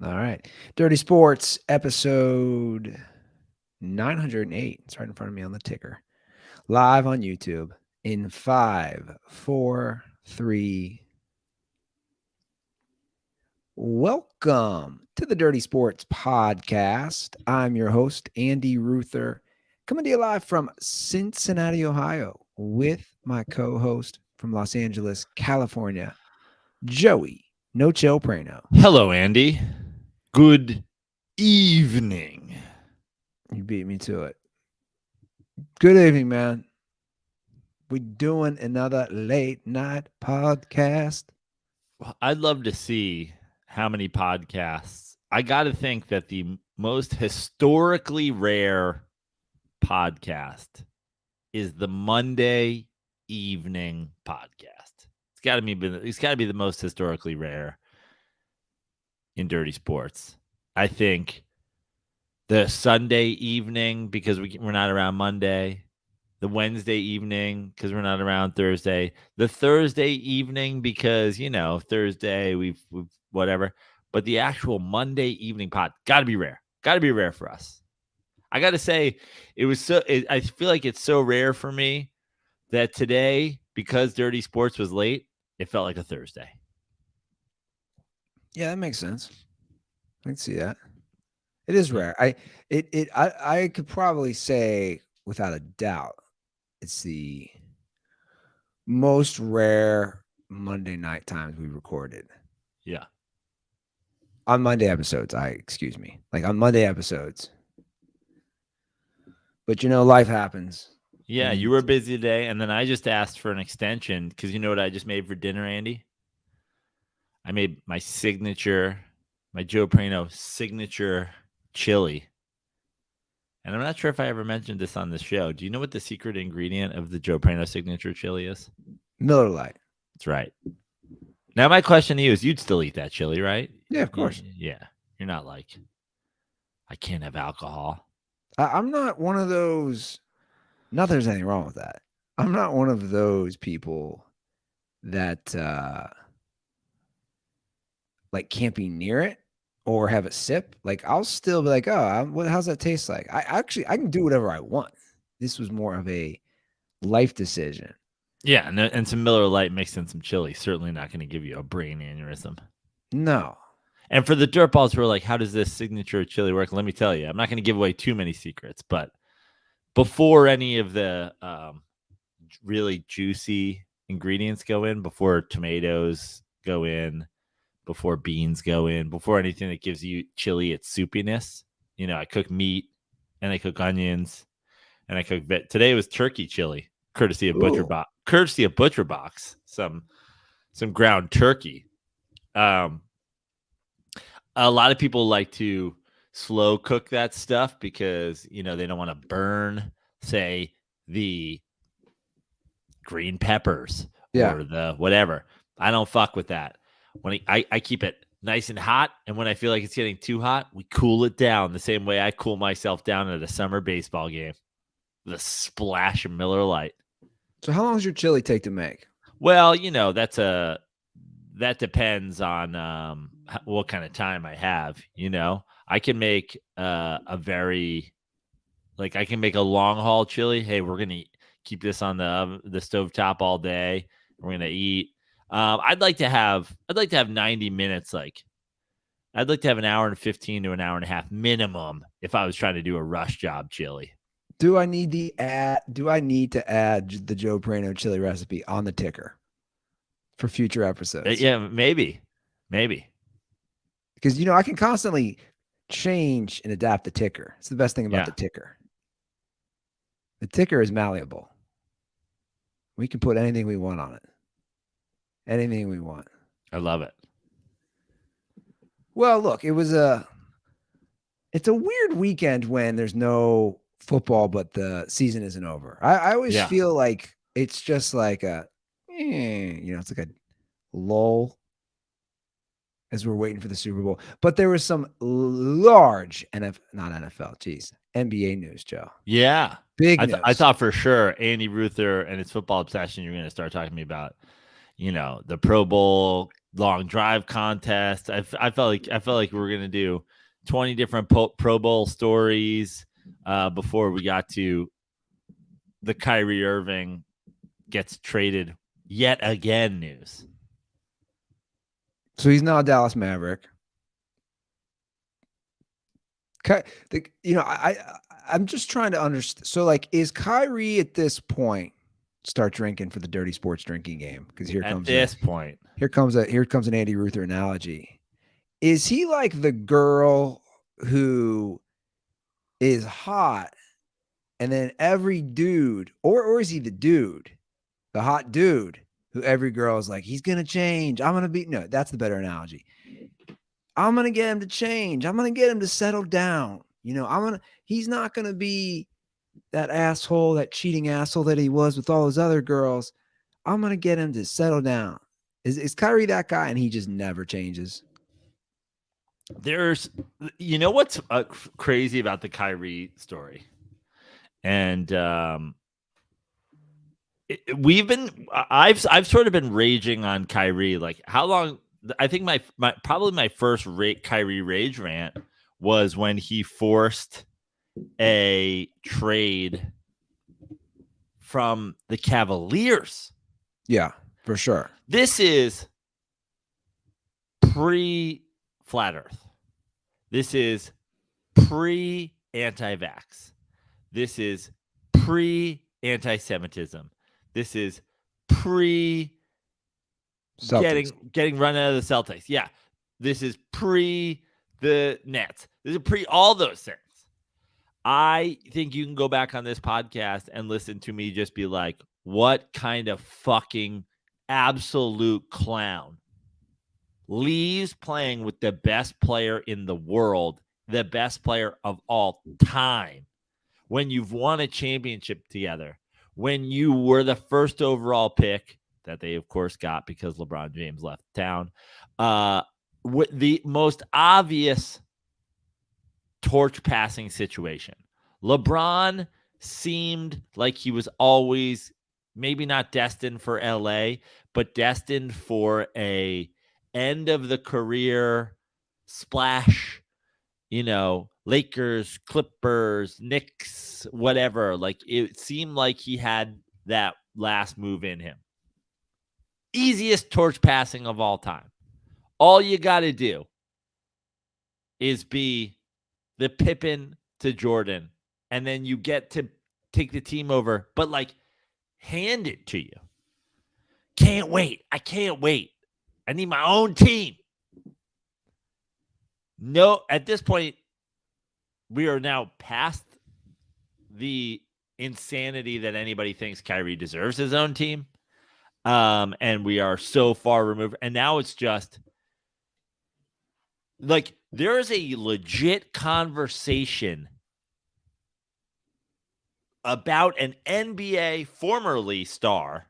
All right. Dirty Sports episode 908. It's right in front of me on the ticker. Live on YouTube in 5, 4, 3. Welcome to the Dirty Sports Podcast. I'm your host, Andy Ruther, coming to you live from Cincinnati, Ohio, with my co-host from Los Angeles, California, Joey No Chill Praino. Hello, Andy. Good evening. You beat me to it. Good evening, man. We doing another late night podcast. Well, I'd love to see how many podcasts. I got to think that the most historically rare podcast is the Monday evening podcast. It's got to be the most historically rare in Dirty Sports. I think the Sunday evening, because we're not around Monday, the Wednesday evening because we're not around Thursday, the Thursday evening because, Thursday we've whatever, but the actual Monday evening pod got to be rare for us. I got to say I feel like it's so rare for me that today, because Dirty Sports was late, it felt like a Thursday. Yeah, that makes sense. I can see that. It is rare. I could probably say without a doubt it's the most rare Monday night times we recorded. Yeah. On Monday episodes, like on Monday episodes. But life happens. Yeah, you were busy today, and then I just asked for an extension because you know what I just made for dinner, Andy? I made my Joe Praino signature chili. And I'm not sure if I ever mentioned this on the show. Do you know what the secret ingredient of the Joe Praino signature chili is? Miller Lite. That's right. Now, my question to you is, you'd still eat that chili, right? Yeah, of course. Yeah. You're not like, I can't have alcohol. I'm not one of those. Not that there's anything wrong with that. I'm not one of those people that like can't be near it or have a sip. Like I'll still be like, oh, how's that taste like? I can do whatever I want. This was more of a life decision. Yeah, and some Miller Lite mixed in some chili. Certainly not going to give you a brain aneurysm. No. And for the dirtballs who are like, how does this signature chili work? Let me tell you, I'm not going to give away too many secrets, but before any of the really juicy ingredients go in, before tomatoes go in, before beans go in, before anything that gives you chili its soupiness, I cook meat and I cook onions and I cook today was turkey chili, courtesy of Butcher Box, some ground turkey. A lot of people like to slow cook that stuff because, they don't want to burn, say, the green peppers or the whatever. I don't fuck with that. When I keep it nice and hot, and when I feel like it's getting too hot, we cool it down the same way I cool myself down at a summer baseball game with a splash of Miller Lite. So how long does your chili take to make? Well, that depends on what kind of time I have. I can make I can make a long haul chili. Hey, we're gonna keep this on the stovetop all day. We're gonna eat. I'd like to have 90 minutes. I'd like to have an hour and 15 to an hour and a half minimum if I was trying to do a rush job chili. Do I need to add the Joe Praino chili recipe on the ticker for future episodes? Yeah, maybe. Because I can constantly change and adapt the ticker. It's the best thing about the ticker. The ticker is malleable. We can put anything we want on it. Anything we want. I love it. Well, look, it's a weird weekend when there's no football, but the season isn't over. I always feel like it's just like it's like a lull as we're waiting for the Super Bowl. But there was some large NBA news, Joe. Yeah. Big news. I thought for sure Andy Ruther and his football obsession, you're going to start talking to me about, the Pro Bowl long drive contest. I felt like we were gonna do 20 different Pro Bowl stories before we got to the Kyrie Irving gets traded yet again news. So he's not a Dallas Maverick. I'm just trying to understand. So, like, is Kyrie at this point start drinking for the dirty sports drinking game? Because here comes an Andy Ruther analogy. Is he like the girl who is hot, and then every dude, or is he the hot dude who every girl is like, he's gonna change. No, that's the better analogy. I'm gonna get him to change. I'm gonna get him to settle down. He's not gonna be that asshole, that cheating asshole that he was with all those other girls. I'm gonna get him to settle down. Is Kyrie that guy, and he just never changes? There's, what's crazy about the Kyrie story, and I've sort of been raging on Kyrie. Like, how long? I think my first Kyrie rage rant was when he forced a trade from the Cavaliers. Yeah, for sure. This is pre-Flat Earth. This is pre-anti-vax. This is pre-anti-Semitism. This is getting run out of the Celtics. Yeah. This is pre the Nets. This is pre all those things. I think you can go back on this podcast and listen to me just be like, what kind of fucking absolute clown leaves playing with the best player in the world, the best player of all time, when you've won a championship together, when you were the first overall pick that they, of course, got because LeBron James left town. The most obvious torch passing situation. LeBron seemed like he was always maybe not destined for LA, but destined for a end of the career splash, Lakers, Clippers, Knicks, whatever. Like, it seemed like he had that last move in him. Easiest torch passing of all time. All you got to do is be the Pippen to Jordan, and then you get to take the team over, but like, hand it to you. Can't wait. I can't wait. I need my own team. No, at this point, we are now past the insanity that anybody thinks Kyrie deserves his own team. And we are so far removed. And now it's just like, there is a legit conversation about an NBA formerly star,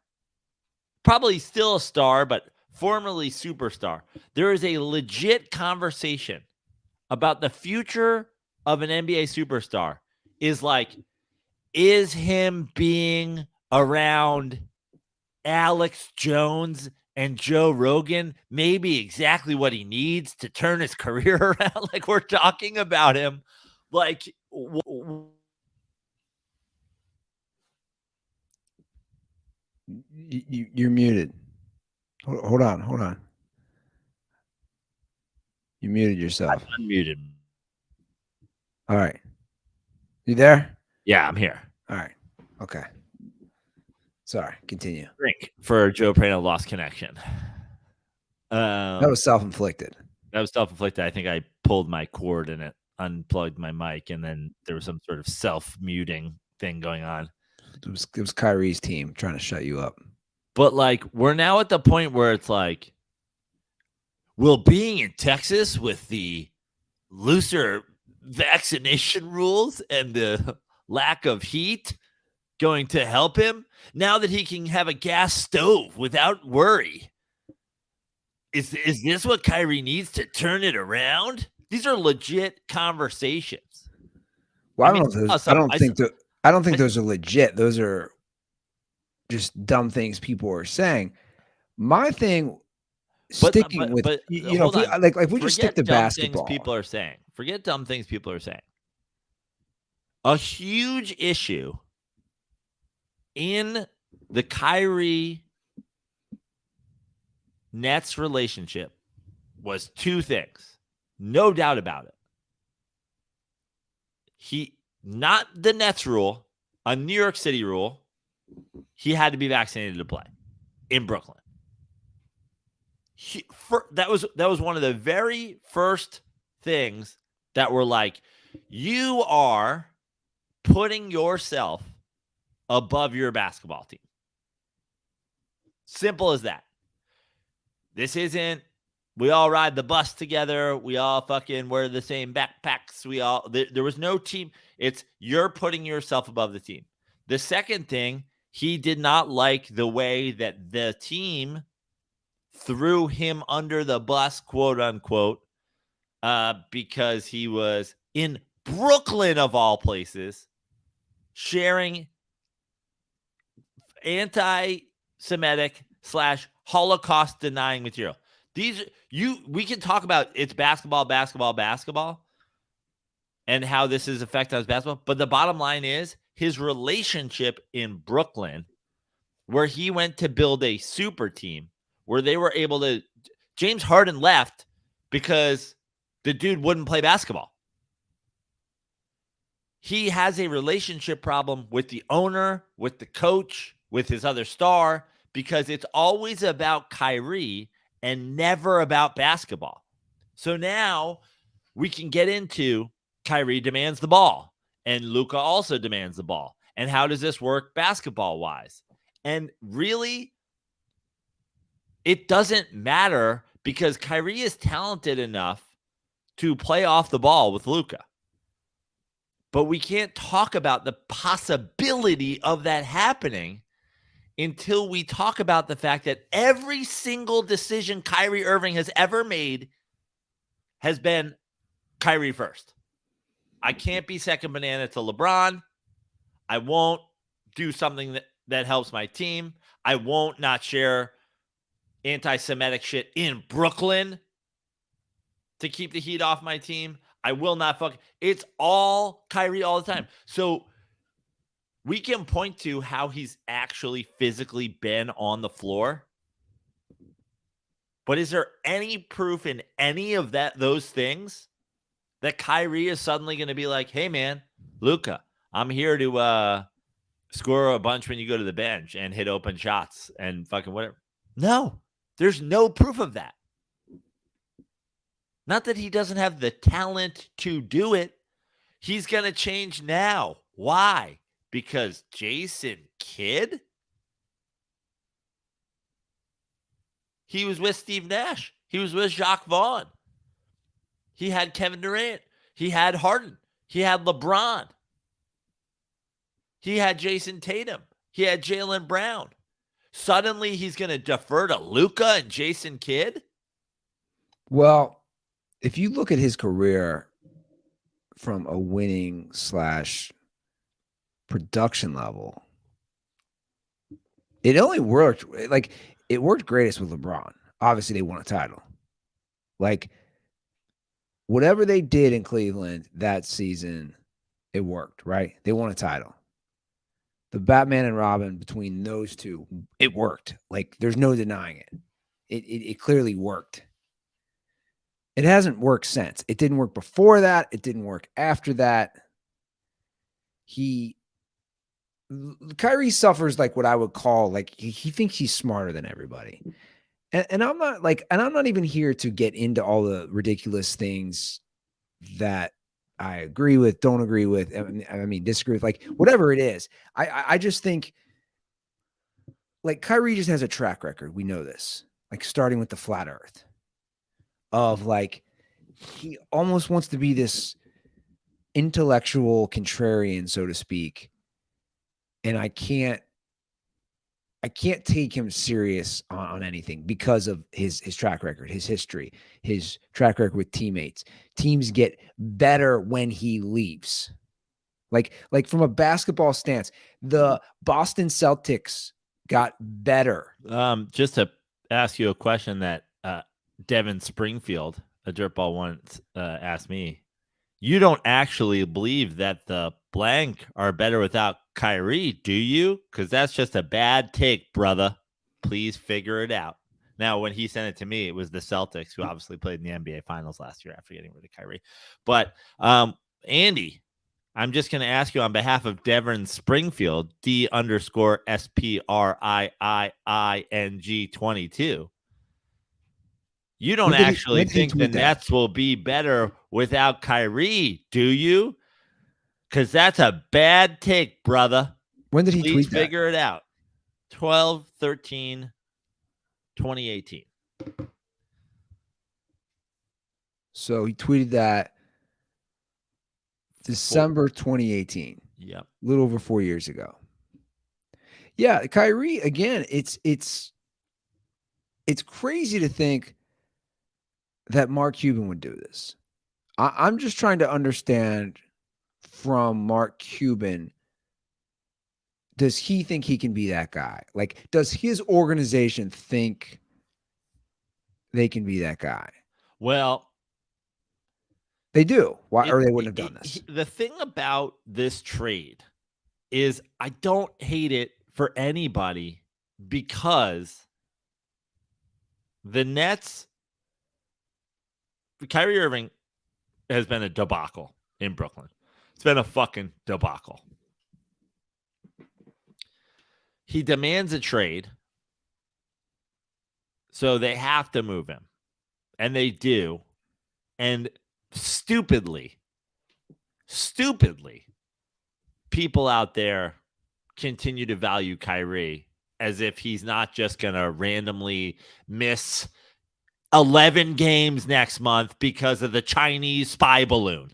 probably still a star, but formerly superstar. There is a legit conversation about the future of an NBA superstar is him being around Alex Jones and Joe Rogan maybe exactly what he needs to turn his career around? Like, we're talking about him like you're muted. Hold on. You muted yourself. I'm unmuted. All right. You there? Yeah, I'm here. All right. Okay. Sorry. Continue. Drink for Joe Praino lost connection. That was self-inflicted. I think I pulled my cord and it unplugged my mic, and then there was some sort of self-muting thing going on. It was Kyrie's team trying to shut you up. But like, we're now at the point where it's like, will being in Texas with the looser vaccination rules and the lack of heat going to help him now that he can have a gas stove without worry? Is this what Kyrie needs to turn it around? These are legit conversations. Well, I don't think those are legit. Those are just dumb things people are saying. My thing, sticking with, you know, if we on. like if we just stick to dumb basketball. Things people are saying. Forget dumb things people are saying. A huge issue in the Kyrie Nets relationship was two things. No doubt about it. Not the Nets rule, a New York City rule. He had to be vaccinated to play in Brooklyn. That was one of the very first things that were like, you are putting yourself above your basketball team. Simple as that. This isn't, we all ride the bus together. We all fucking wear the same backpacks. There was no team. It's, you're putting yourself above the team. The second thing, he did not like the way that the team threw him under the bus, quote unquote, because he was in Brooklyn, of all places, sharing anti-Semitic / Holocaust denying material. We can talk about it's basketball, and how this is affecting his basketball. But the bottom line is his relationship in Brooklyn, where he went to build a super team, where they were able to. James Harden left because the dude wouldn't play basketball. He has a relationship problem with the owner, with the coach, with his other star, because it's always about Kyrie and never about basketball. So now we can get into Kyrie demands the ball, and Luka also demands the ball. And how does this work basketball-wise? And really, it doesn't matter, because Kyrie is talented enough to play off the ball with Luka. But we can't talk about the possibility of that happening until we talk about the fact that every single decision Kyrie Irving has ever made has been Kyrie first. I can't be second banana to LeBron. I won't do something that helps my team. I won't not share anti-Semitic shit in Brooklyn to keep the heat off my team. I will not it's all Kyrie all the time. So we can point to how he's actually physically been on the floor. But is there any proof in any of those things that Kyrie is suddenly going to be like, hey, man, Luka, I'm here to score a bunch when you go to the bench and hit open shots and fucking whatever? No, there's no proof of that. Not that he doesn't have the talent to do it. He's going to change now. Why? Because Jason Kidd? He was with Steve Nash. He was with Jacques Vaughn. He had Kevin Durant. He had Harden. He had LeBron. He had Jason Tatum. He had Jaylen Brown. Suddenly he's going to defer to Luka and Jason Kidd? Well, if you look at his career from a winning / production level, it only worked. Like, it worked greatest with LeBron. Obviously, they won a title. Like, whatever they did in Cleveland that season, it worked, right? They won a title. The Batman and Robin, between those two, it worked. Like, there's no denying it. It clearly worked. It hasn't worked since. It didn't work before that. It didn't work after that. Kyrie suffers like what I would call, like, he thinks he's smarter than everybody. And I'm not even here to get into all the ridiculous things that I agree with, don't agree with, I mean, disagree with, like, whatever it is. I just think, like, Kyrie just has a track record. We know this, like, starting with the flat earth, of, like, he almost wants to be this intellectual contrarian, so to speak. And I can't take him serious on anything because of his track record, his history, his track record with teammates. Teams get better when he leaves. Like from a basketball stance, the Boston Celtics got better. Just to ask you a question that Devin Springfield, a dirtball, once asked me. You don't actually believe that the blank are better without Kyrie, do you? Because that's just a bad take, brother. Please figure it out. Now, when he sent it to me, it was the Celtics, who obviously played in the NBA Finals last year after getting rid of Kyrie. But Andy, I'm just going to ask you on behalf of Devin Springfield, D_SPRIIING 22. You don't actually think the Nets will be better without Kyrie, do you? Because that's a bad take, brother. When did he tweet that? Figure it out. 12/13/2018. So he tweeted that December 2018. Yep. A little over 4 years ago. Yeah, Kyrie, again, it's crazy to think that Mark Cuban would do this. I'm just trying to understand from Mark Cuban, does he think he can be that guy? Like, does his organization think they can be that guy? Well, they do. Why? Or they wouldn't have done this. The thing about this trade is I don't hate it for anybody because the Nets, Kyrie Irving has been a debacle in Brooklyn. It's been a fucking debacle. He demands a trade, so they have to move him. And they do. And stupidly, people out there continue to value Kyrie as if he's not just going to randomly miss 11 games next month because of the Chinese spy balloon.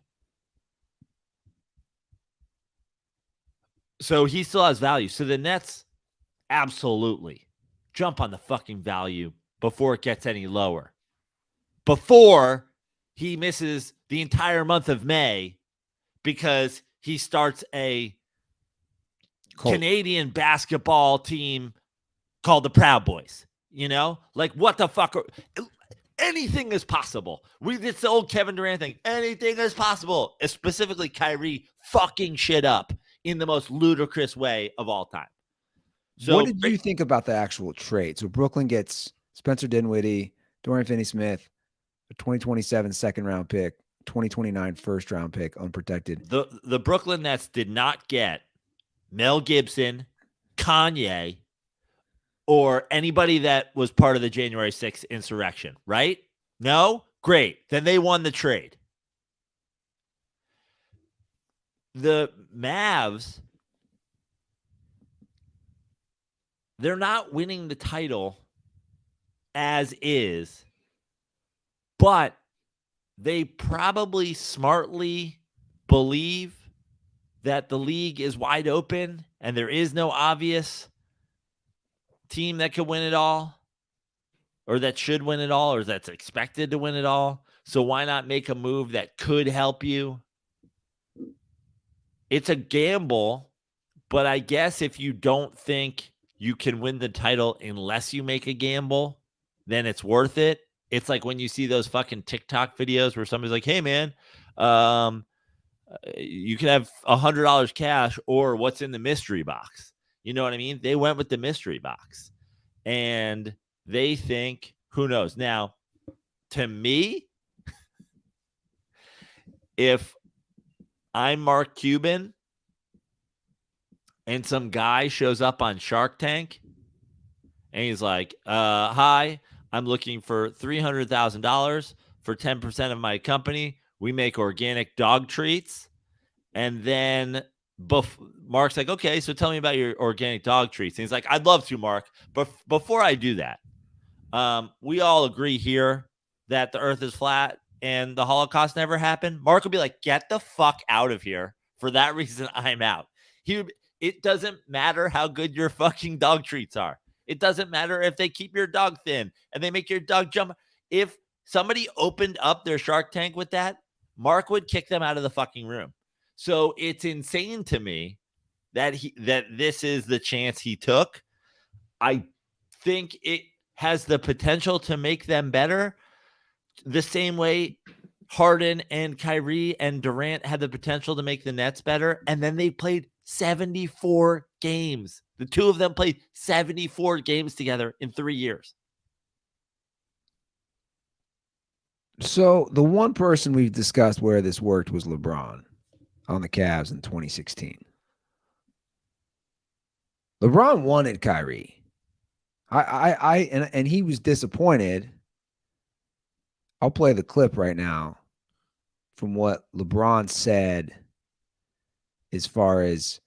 So he still has value. So the Nets absolutely jump on the fucking value before it gets any lower. Before he misses the entire month of May because he starts a Canadian basketball team called the Proud Boys. You know? Like, what the fuck? Anything is possible. It's the old Kevin Durant thing. Anything is possible. Specifically, Kyrie fucking shit up in the most ludicrous way of all time. So, what did you think about the actual trade? So Brooklyn gets Spencer Dinwiddie, Dorian Finney-Smith, a 2027 second-round pick, 2029 first-round pick, unprotected. The Brooklyn Nets did not get Mel Gibson, Kanye, or anybody that was part of the January 6th insurrection, right? No? Great. Then they won the trade. The Mavs, they're not winning the title as is, but they probably smartly believe that the league is wide open and there is no obvious team that could win it all or that should win it all or that's expected to win it all. So why not make a move that could help you? It's a gamble, but I guess if you don't think you can win the title unless you make a gamble, then it's worth it. It's like when you see those fucking TikTok videos where somebody's like, hey, man, you can have $100 cash or what's in the mystery box. You know what I mean? They went with the mystery box and they think, who knows? Now, to me, if I'm Mark Cuban and some guy shows up on Shark Tank and he's like, hi, I'm looking for $300,000 for 10% of my company. We make organic dog treats. And then Mark's like, okay, so tell me about your organic dog treats. And he's like, I'd love to, Mark. But before I do that, we all agree here that the earth is flat and the Holocaust never happened. Mark would be like, get the fuck out of here. For that reason, I'm out. It doesn't matter how good your fucking dog treats are. It doesn't matter if they keep your dog thin and they make your dog jump. If somebody opened up their Shark Tank with that, Mark would kick them out of the fucking room. So it's insane to me that this is the chance he took. I think has the potential to make them better the same way Harden and Kyrie and Durant had the potential to make the Nets better. And then they played 74 games. The two of them played 74 games together in 3 years. So the one person we've discussed where this worked was LeBron on the Cavs in 2016. LeBron wanted Kyrie. And he was disappointed. I'll play the clip right now from what LeBron said as far as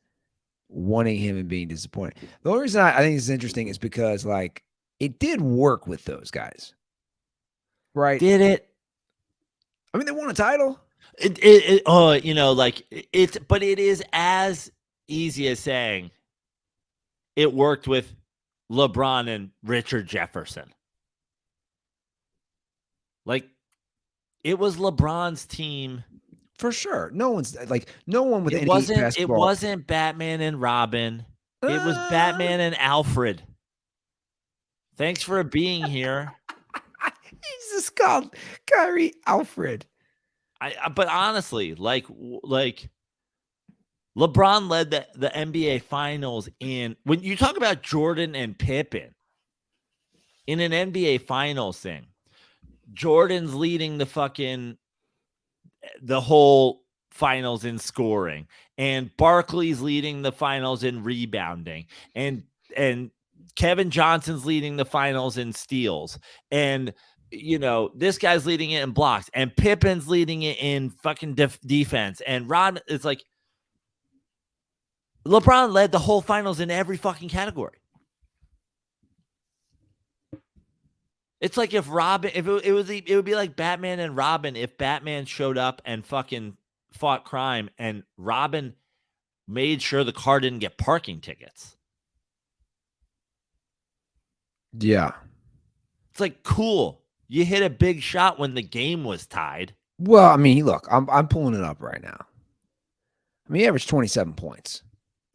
wanting him and being disappointed. The only reason I think this is interesting is because, like, it did work with those guys. Right? Did it? I mean, they won a title. But it is as easy as saying it worked with LeBron and Richard Jefferson. Like, it was LeBron's team. For sure. No one with any basketball. It wasn't Batman and Robin. It was Batman and Alfred. Thanks for being here. He's just called Kyrie Alfred. But honestly, like LeBron led the NBA Finals in. When you talk about Jordan and Pippen in an NBA Finals thing, Jordan's leading the whole finals in scoring, and Barkley's leading the finals in rebounding, and Kevin Johnson's leading the finals in steals, and this guy's leading it in blocks, and Pippen's leading it in fucking defense, and Rod. It's like LeBron led the whole finals in every fucking category. It's like if Robin, it would be like Batman and Robin if Batman showed up and fucking fought crime and Robin made sure the car didn't get parking tickets. Yeah. It's like, cool. You hit a big shot when the game was tied. Well, I mean, look, I'm pulling it up right now. I mean, he averaged 27 points.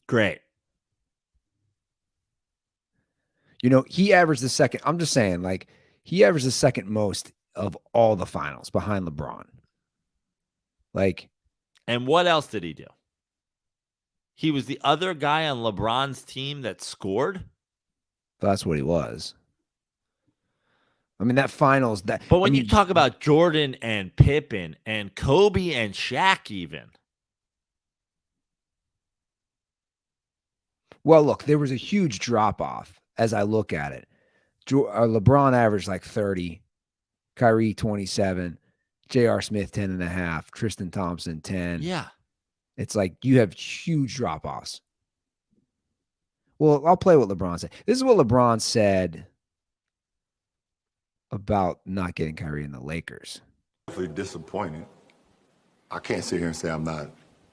Great. He averaged the second. I'm just saying, like, he averaged the second most of all the finals behind LeBron. Like, and what else did he do? He was the other guy on LeBron's team that scored. That's what he was. I mean, that finals. But when you talk about Jordan and Pippen and Kobe and Shaq, even. Well, look, there was a huge drop off as I look at it. LeBron averaged like 30, Kyrie 27, J.R. Smith 10.5, Tristan Thompson 10. Yeah. It's like you have huge drop-offs. Well, I'll play what LeBron said. This is what LeBron said about not getting Kyrie in the Lakers. Definitely disappointed. I can't sit here and say I'm not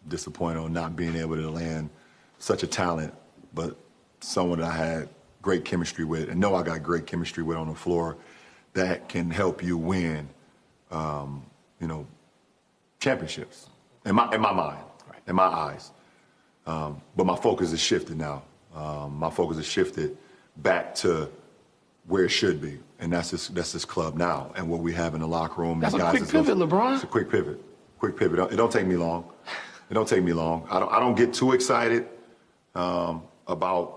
disappointed on not being able to land such a talent, but someone that I had great chemistry with, and know I got great chemistry with on the floor that can help you win, championships. In my mind, in my eyes. But my focus has shifted now. My focus has shifted back to where it should be, and that's this club now, and what we have in the locker room. That's a quick pivot, LeBron. It's a quick pivot. Quick pivot. It don't take me long. It don't take me long. I don't get too excited about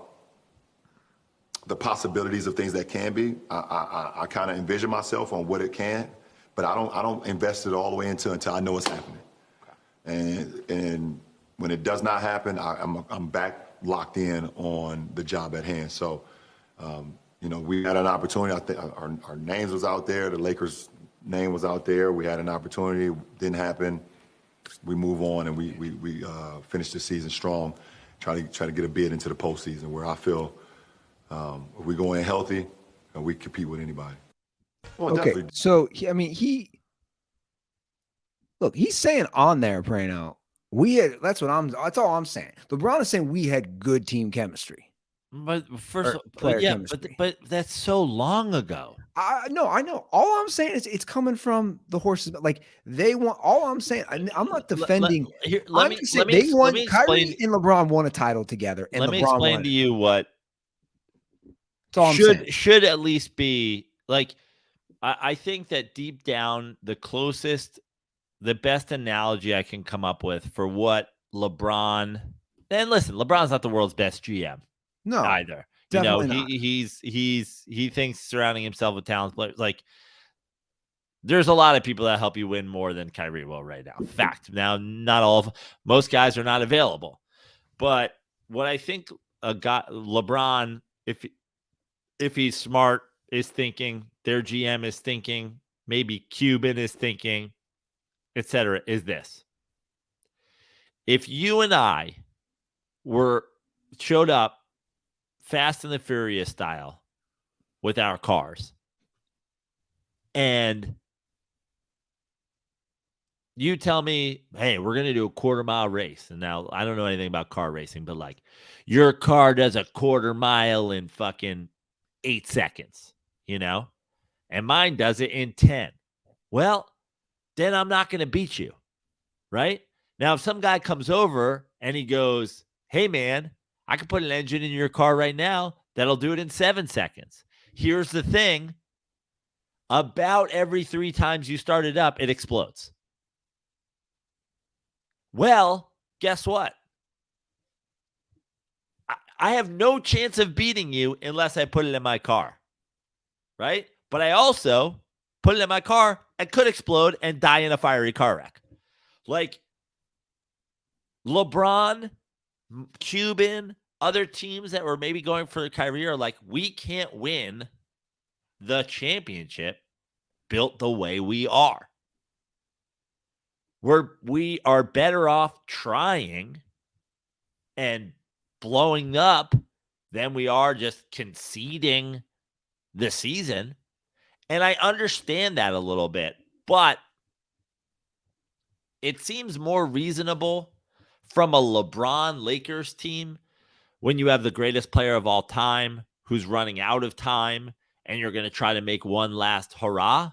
the possibilities of things that can be. I kind of envision myself on what it can, but I don't invest it all the way until I know it's happening. And when it does not happen, I'm back locked in on the job at hand. So, we had an opportunity. I think our names was out there. The Lakers' name was out there. We had an opportunity. Didn't happen. We move on, and we finish the season strong. Try to get a bid into the postseason, where I feel if we go in healthy, we compete with anybody. Well, okay, definitely. So he's saying on there, Praino, that's all I'm saying. LeBron is saying we had good team chemistry. But but that's so long ago. I know. All I'm saying is it's coming from the horses. Like they want. All I'm saying, I'm not defending. Kyrie and LeBron won a title together, and let me explain to you what should at least be like, I think that deep down, the best analogy I can come up with for what LeBron, and listen, LeBron's not the world's best GM. No, either. Definitely not. He thinks surrounding himself with talented players. Like, there's a lot of people that help you win more than Kyrie will right now. Fact. Now, most guys are not available. But what I think LeBron, if he's smart, is thinking, their GM is thinking, maybe Cuban is thinking, etc., is this. If you and I showed up Fast and the Furious style with our cars, and you tell me, hey, we're going to do a 1/4-mile race. And now I don't know anything about car racing, but like, your car does a 1/4 mile in fucking 8 seconds, and mine does it in 10. Well, then I'm not going to beat you, right? Now, if some guy comes over and he goes, hey, man, I can put an engine in your car right now that'll do it in 7 seconds. Here's the thing. About every 3 times you start it up, it explodes. Well, guess what? I have no chance of beating you unless I put it in my car, right? But I also put it in my car and could explode and die in a fiery car wreck. Like, LeBron, Cuban, other teams that were maybe going for Kyrie are like, we can't win the championship built the way we are. We are better off trying and blowing up than we are just conceding the season. And I understand that a little bit, but it seems more reasonable from a LeBron Lakers team when you have the greatest player of all time who's running out of time and you're going to try to make one last hurrah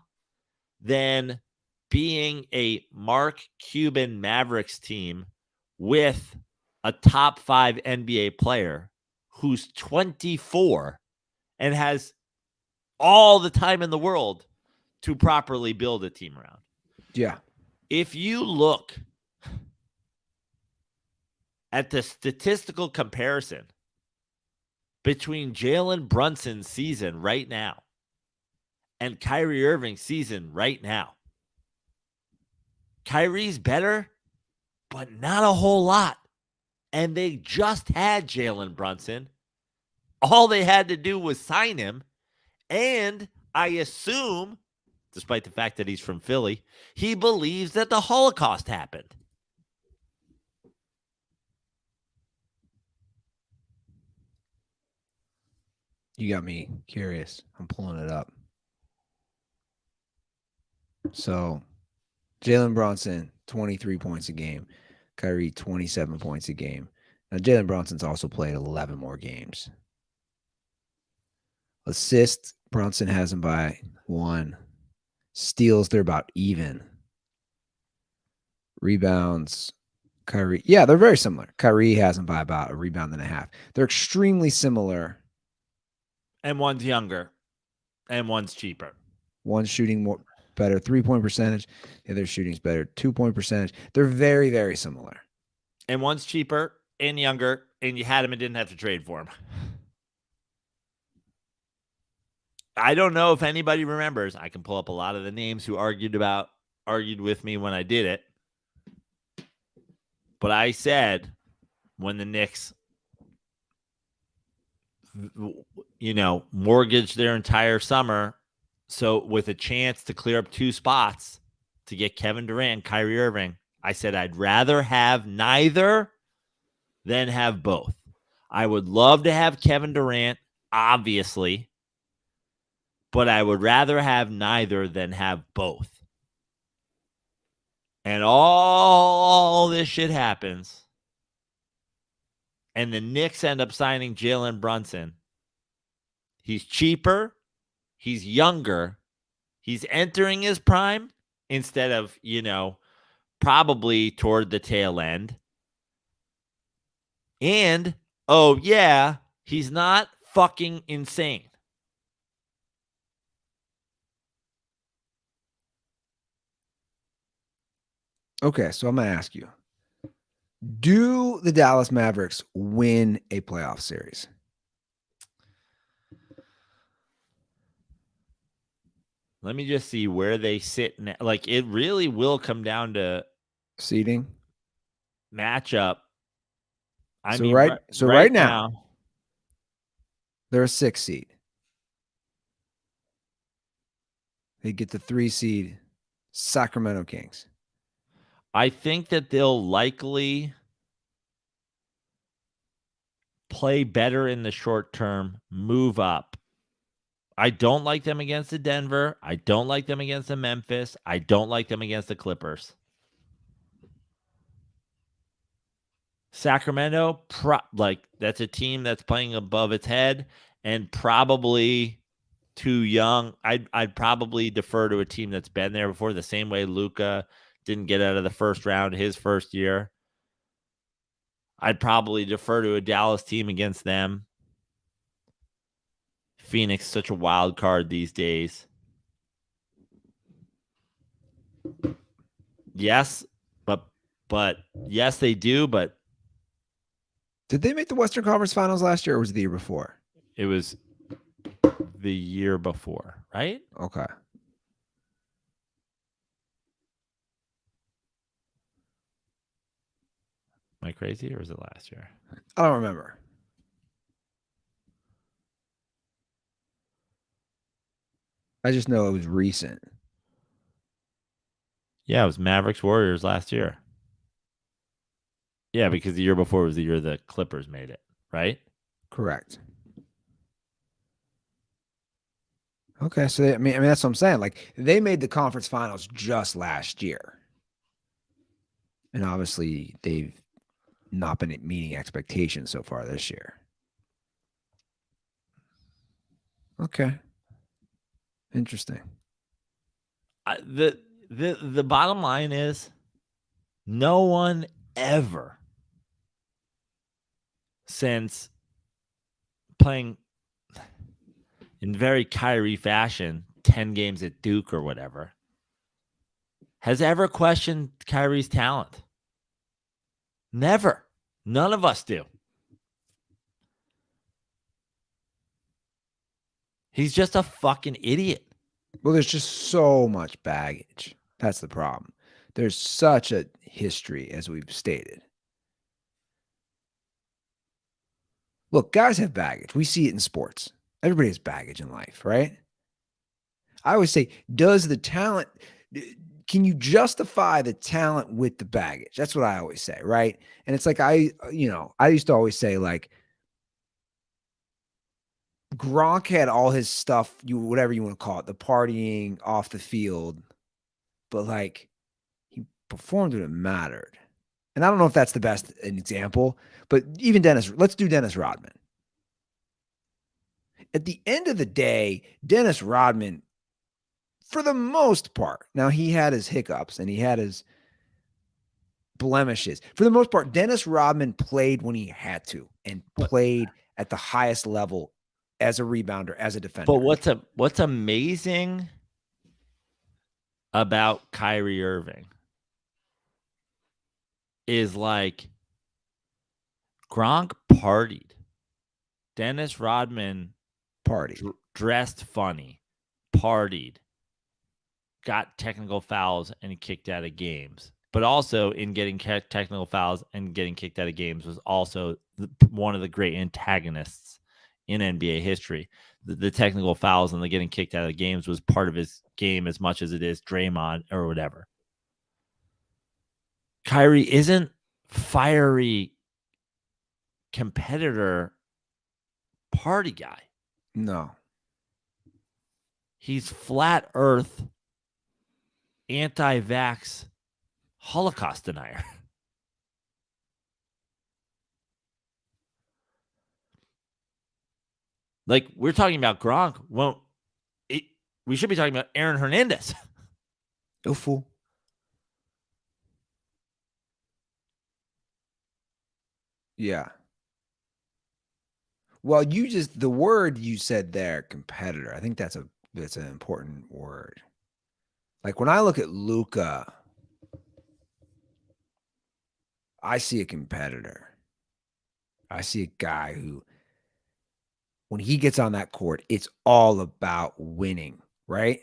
than being a Mark Cuban Mavericks team with a top 5 NBA player who's 24 and has all the time in the world to properly build a team around. Yeah. If you look at the statistical comparison between Jalen Brunson's season right now and Kyrie Irving's season right now, Kyrie's better, but not a whole lot. And they just had Jalen Brunson. All they had to do was sign him. And I assume, despite the fact that he's from Philly, he believes that the Holocaust happened. You got me curious. I'm pulling it up. So, Jalen Brunson, 23 points a game. Kyrie, 27 points a game. Now, Jalen Brunson's also played 11 more games. Assists, Brunson has him by 1. Steals, they're about even. Rebounds, Kyrie. Yeah, they're very similar. Kyrie has him by about a rebound and a half. They're extremely similar. And one's younger. And one's cheaper. One's shooting more better 3-point percentage. The other shooting's better 2-point percentage. They're very, very similar. And one's cheaper and younger, and you had him and didn't have to trade for him. I don't know if anybody remembers. I can pull up a lot of the names who argued with me when I did it. But I said when the Knicks, mortgaged their entire summer, so with a chance to clear up 2 spots to get Kevin Durant, Kyrie Irving, I said I'd rather have neither than have both. I would love to have Kevin Durant, obviously, but I would rather have neither than have both. And all this shit happens, and the Knicks end up signing Jalen Brunson. He's cheaper. He's younger. He's entering his prime instead of, probably toward the tail end. And, oh, yeah, he's not fucking insane. Okay, so I'm going to ask you, do the Dallas Mavericks win a playoff series? Let me just see where they sit. Like, it really will come down to seeding matchup. Right now, they're a 6 seed. They get the 3 seed Sacramento Kings. I think that they'll likely play better in the short term, move up. I don't like them against the Denver. I don't like them against the Memphis. I don't like them against the Clippers. Sacramento, that's a team that's playing above its head and probably too young. I'd probably defer to a team that's been there before, the same way Luka didn't get out of the first round his first year. I'd probably defer to a Dallas team against them. Phoenix, such a wild card these days. Yes, but yes, they do. But did they make the Western Conference Finals last year, or was it the year before? It was the year before, right? Okay. Am I crazy, or was it last year? I don't remember. I just know it was recent. Yeah, it was Mavericks Warriors last year. Yeah, because the year before was the year the Clippers made it, right? Correct. Okay, so I mean that's what I'm saying. Like, they made the conference finals just last year, and obviously they've not been meeting expectations so far this year. Okay, interesting. The bottom line is, no one ever, since playing in very Kyrie fashion, 10 games at Duke or whatever, has ever questioned Kyrie's talent. Never. None of us do. He's just a fucking idiot. Well, there's just so much baggage. That's the problem. There's such a history, as we've stated. Look, guys have baggage. We see it in sports. Everybody has baggage in life, right? I always say, can you justify the talent with the baggage? That's what I always say, right? And it's like, I used to always say, like, Gronk had all his stuff, whatever you want to call it, the partying off the field, but like, he performed when it mattered. And I don't know if that's the best example, but even let's do Dennis Rodman. At the end of the day, Dennis Rodman, for the most part, now he had his hiccups and he had his blemishes. For the most part, Dennis Rodman played when he had to and played at the highest level as a rebounder, as a defender. But what's amazing about Kyrie Irving is, like, Gronk partied. Dennis Rodman partied. Dressed funny, partied, got technical fouls and kicked out of games. But also, in getting technical fouls and getting kicked out of games, was also one of the great antagonists in NBA history. The technical fouls and the getting kicked out of the games was part of his game as much as it is Draymond or whatever. Kyrie isn't fiery competitor party guy. No. He's flat earth, anti-vax, Holocaust denier. Like, we're talking about Gronk. Well, we should be talking about Aaron Hernandez. No fool. Yeah. Well, the word you said there, competitor, I think that's an important word. Like, when I look at Luka, I see a competitor. I see a guy who, when he gets on that court, it's all about winning, right?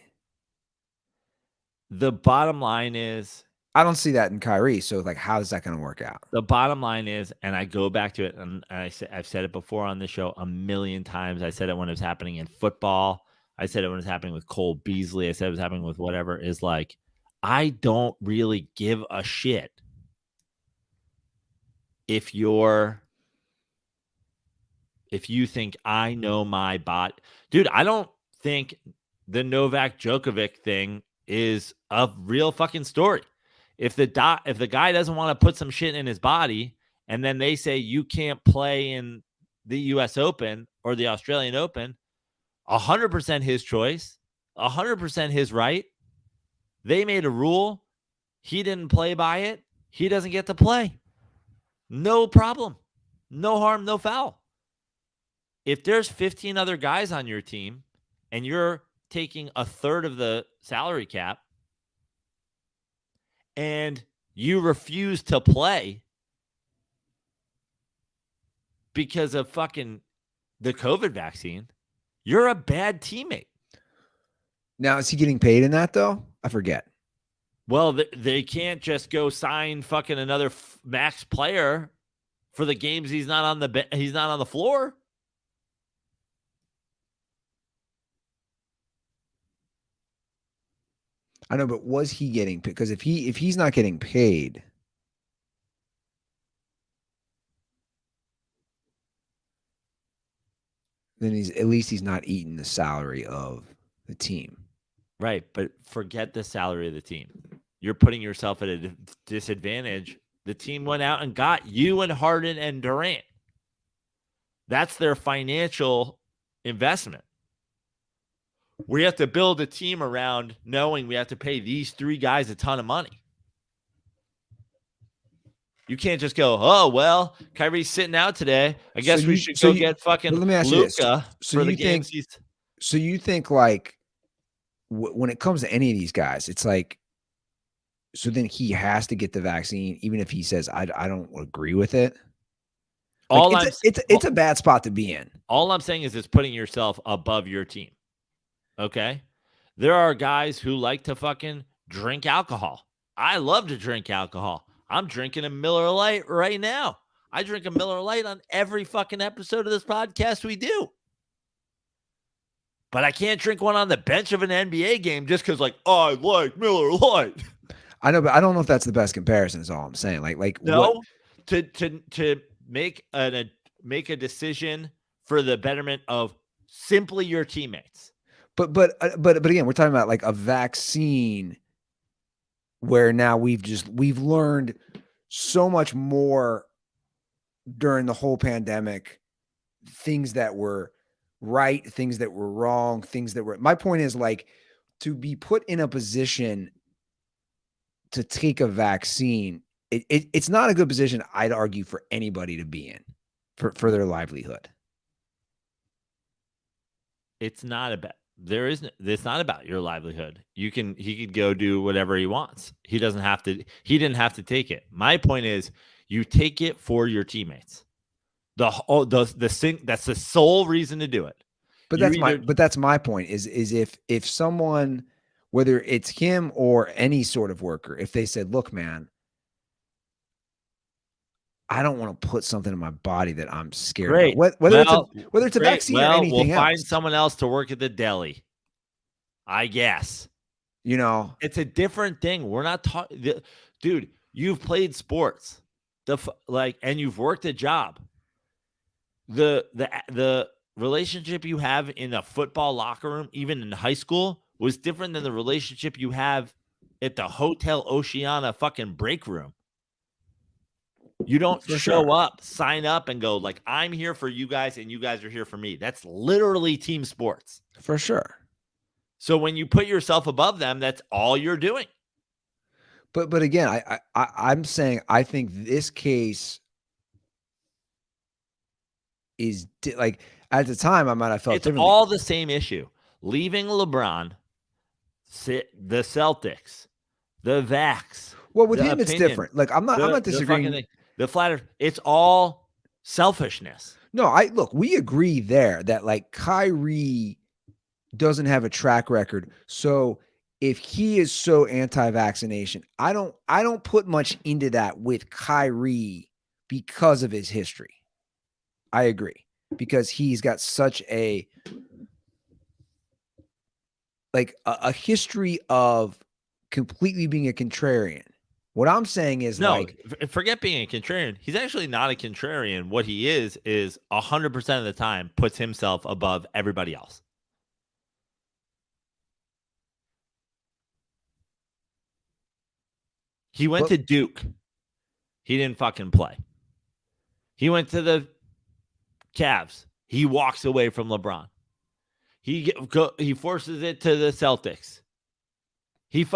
The bottom line is, I don't see that in Kyrie. So, like, how is that going to work out? the bottom line is, and I go back to it, and I've said it before on the show a million times. I said it when it was happening in football. I said it when it was happening with Cole Beasley. I said it was happening with whatever. Is like, I don't really give a shit if you think I know my bot. Dude, I don't think the Novak Djokovic thing is a real fucking story. If the guy doesn't want to put some shit in his body, and then they say you can't play in the US Open or the Australian Open, 100% his choice, 100% his right. They made a rule. He didn't play by it. He doesn't get to play. No problem. No harm, no foul. If there's 15 other guys on your team and you're taking a third of the salary cap and you refuse to play because of fucking the COVID vaccine, you're a bad teammate. Now, is he getting paid in that, though? I forget. Well, they can't just go sign fucking another max player for the games he's not on the floor. I know, but was he getting paid? Because if he's not getting paid, then he's not eating the salary of the team. Right, but forget the salary of the team. You're putting yourself at a disadvantage. The team went out and got you and Harden and Durant. That's their financial investment. We have to build a team around knowing we have to pay these three guys a ton of money. You can't just go, oh, well, Kyrie's sitting out today. I guess we should go get fucking Luka for the games. So you think, like, when it comes to any of these guys, it's like, so then he has to get the vaccine, even if he says, I don't agree with it. Like, it's a bad spot to be in. All I'm saying is it's putting yourself above your team. Okay? There are guys who like to fucking drink alcohol. I love to drink alcohol. I'm drinking a Miller Lite right now. I drink a Miller Lite on every fucking episode of this podcast we do. But I can't drink one on the bench of an NBA game just because, like, oh, I like Miller Lite. I know, but I don't know if that's the best comparison is all I'm saying. Like no, to make a decision for the betterment of simply your teammates. But again, we're talking about like a vaccine where now we've learned so much more during the whole pandemic, things that were right, things that were wrong, things that were, my point is, like, to be put in a position to take a vaccine, it's not a good position, I'd argue, for anybody to be in for their livelihood. It's not about it's not about your livelihood. He could go do whatever he wants. He didn't have to take it. My point is, you take it for your teammates. That's the sole reason to do it. But that's my point is if someone, whether it's him or any sort of worker, if they said, look, man, I don't want to put something in my body that I'm scared of. Whether it's a vaccine or anything else. We'll find someone else to work at the deli, I guess. You know, it's a different thing. We're not talking, dude. You've played sports, and you've worked a job. The relationship you have in a football locker room, even in high school, was different than the relationship you have at the Hotel Oceana fucking break room. You don't show up, sign up, and go, like, I'm here for you guys and you guys are here for me. That's literally team sports. For sure. So when you put yourself above them, that's all you're doing. But again, I'm saying I think this case is like, at the time I might have felt it's differently. All the same issue. Leaving LeBron, the Celtics, the Vax. Well, with him, it's different. Like, I'm not disagreeing. The flat earth, it's all selfishness. No, look, we agree there that like Kyrie doesn't have a track record. So if he is so anti-vaccination, I don't put much into that with Kyrie because of his history. I agree. Because he's got such a history of completely being a contrarian. What I'm saying is forget being a contrarian. He's actually not a contrarian. What he is 100% of the time puts himself above everybody else. He went to Duke. He didn't fucking play. He went to the Cavs. He walks away from LeBron. He forces it to the Celtics. He's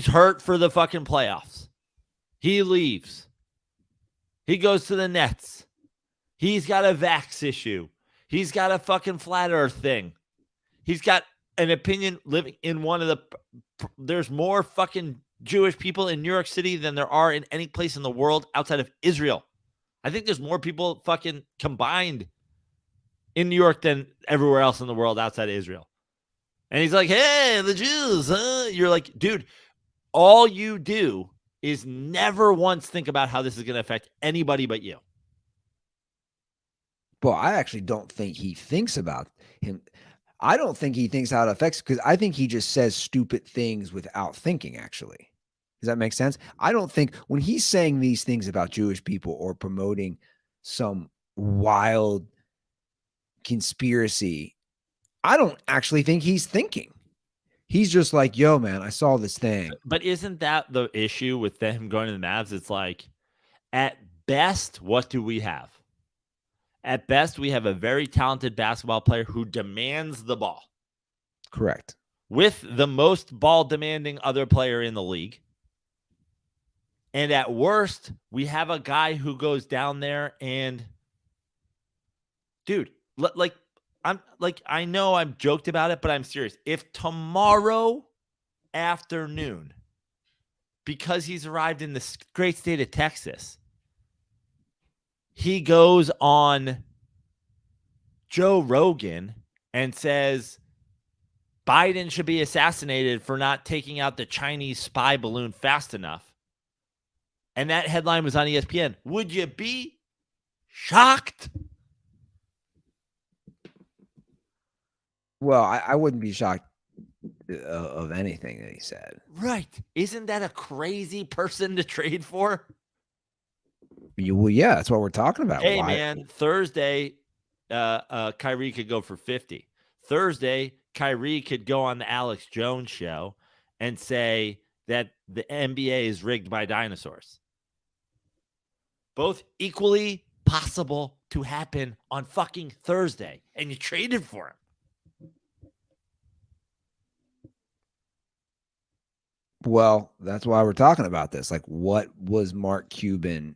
hurt for the fucking playoffs. He leaves. He goes to the Nets. He's got a vax issue. He's got a fucking flat earth thing. He's got an opinion living in there's more fucking Jewish people in New York City than there are in any place in the world outside of Israel. I think there's more people fucking combined in New York than everywhere else in the world outside of Israel. And he's like, hey, the Jews, huh? You're like, dude, all you do is never once think about how this is going to affect anybody but you. Well, I actually don't think he thinks about him. I don't think he thinks how it affects, because I think he just says stupid things without thinking, actually. Does that make sense? I don't think when he's saying these things about Jewish people or promoting some wild conspiracy, I don't actually think he's thinking. He's just like, yo, man, I saw this thing. But isn't that the issue with him going to the Mavs? It's like, at best, what do we have? At best, we have a very talented basketball player who demands the ball. Correct. With the most ball-demanding other player in the league. And at worst, we have a guy who goes down there and, dude, I know I'm joked about it, but I'm serious. If tomorrow afternoon, because he's arrived in the great state of Texas, he goes on Joe Rogan and says Biden should be assassinated for not taking out the Chinese spy balloon fast enough, and that headline was on ESPN, would you be shocked? Well, I wouldn't be shocked of anything that he said. Right. Isn't that a crazy person to trade for? Well, yeah, that's what we're talking about. Hey, man, Thursday, Kyrie could go for 50. Thursday, Kyrie could go on the Alex Jones show and say that the NBA is rigged by dinosaurs. Both equally possible to happen on fucking Thursday, and you traded for him. Well, that's why we're talking about this. Like, what was Mark Cuban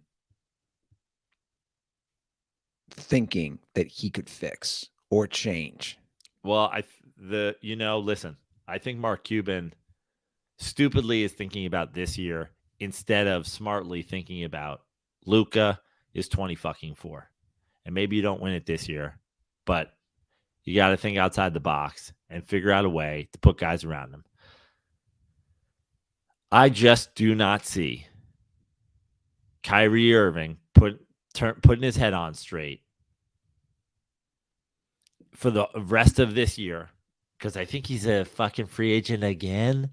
thinking that he could fix or change? Well, listen, I think Mark Cuban stupidly is thinking about this year instead of smartly thinking about Luka is 20-4. And maybe you don't win it this year, but you got to think outside the box and figure out a way to put guys around him. I just do not see Kyrie Irving putting his head on straight for the rest of this year, because I think he's a fucking free agent again.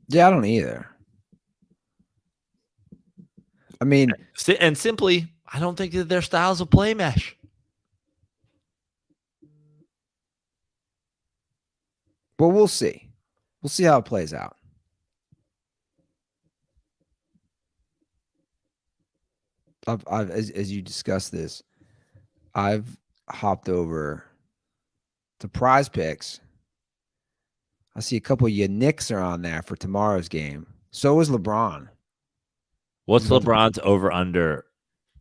Yeah, I don't either. I mean, and simply, I don't think that their styles of play mesh. Well, we'll see. We'll see how it plays out. I've as you discussed this, I've hopped over to Prize Picks. I see a couple of your Knicks are on there for tomorrow's game. So is LeBron. What's LeBron's over-under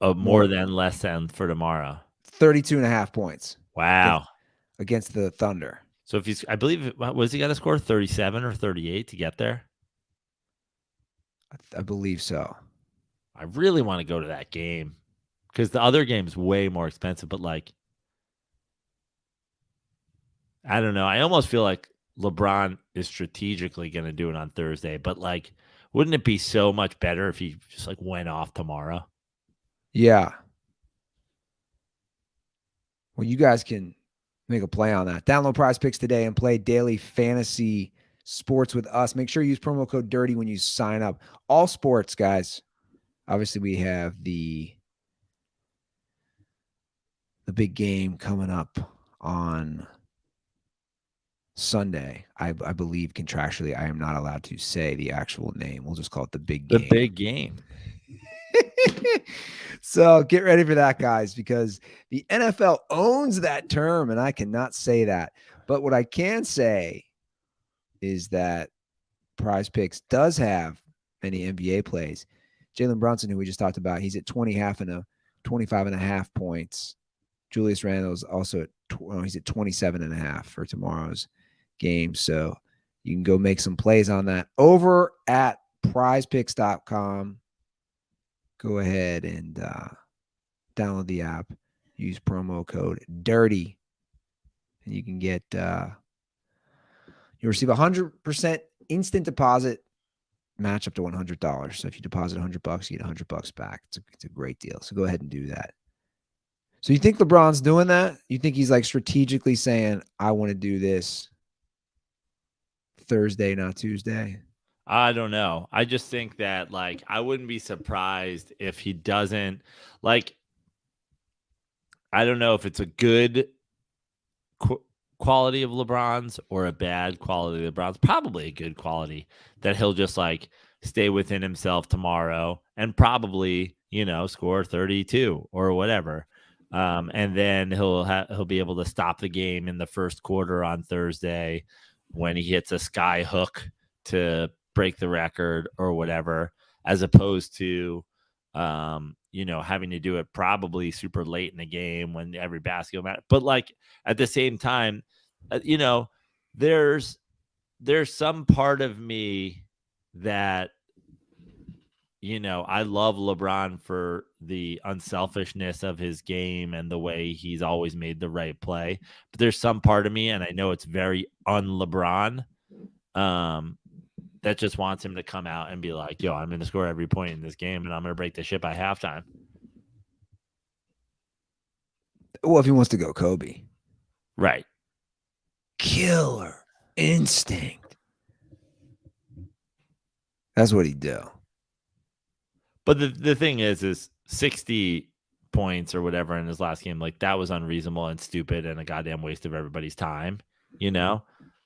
of more than less than for tomorrow? 32.5 points. Wow. Against the Thunder. So if I believe, was he got to score 37 or 38 to get there? I believe so. I really want to go to that game because the other game's way more expensive. But like, I don't know. I almost feel like LeBron is strategically going to do it on Thursday. But like, wouldn't it be so much better if he just like went off tomorrow? Yeah. Well, you guys can make a play on that. Download Prize Picks today and play daily fantasy sports with us. Make sure you use promo code DIRTY when you sign up. All sports, guys. Obviously, we have the big game coming up on Sunday. I believe contractually I am not allowed to say the actual name. We'll just call it the big game. The big game. So get ready for that, guys, because the NFL owns that term, and I cannot say that. But what I can say is that Prize Picks does have many NBA plays. Jalen Brunson, who we just talked about, he's at 25.5 points. Julius Randle's also at he's at 27.5 for tomorrow's game. So you can go make some plays on that over at prizepicks.com. Go ahead and download the app. Use promo code DIRTY. And you can get you'll receive 100% instant deposit match up to $100. So if you deposit $100, you get $100 back. It's a great deal. So go ahead and do that. So you think LeBron's doing that? You think he's like strategically saying, I want to do this Thursday, not Tuesday? I don't know. I just think that, like, I wouldn't be surprised if he doesn't, like, I don't know if it's a good quality of LeBron's or a bad quality of LeBron's. Probably a good quality that he'll just, like, stay within himself tomorrow and probably, score 32 or whatever. And then he'll be able to stop the game in the first quarter on Thursday when he hits a sky hook to break the record or whatever, as opposed to, having to do it probably super late in the game when every basketball match. But like at the same time, there's some part of me that, I love LeBron for the unselfishness of his game and the way he's always made the right play. But there's some part of me, and I know it's very un-LeBron, that just wants him to come out and be like, yo, I'm going to score every point in this game and I'm going to break the ship by halftime. Well, if he wants to go Kobe. Right. Killer instinct. That's what he'd do. But the thing is 60 points or whatever in his last game, like that was unreasonable and stupid and a goddamn waste of everybody's time,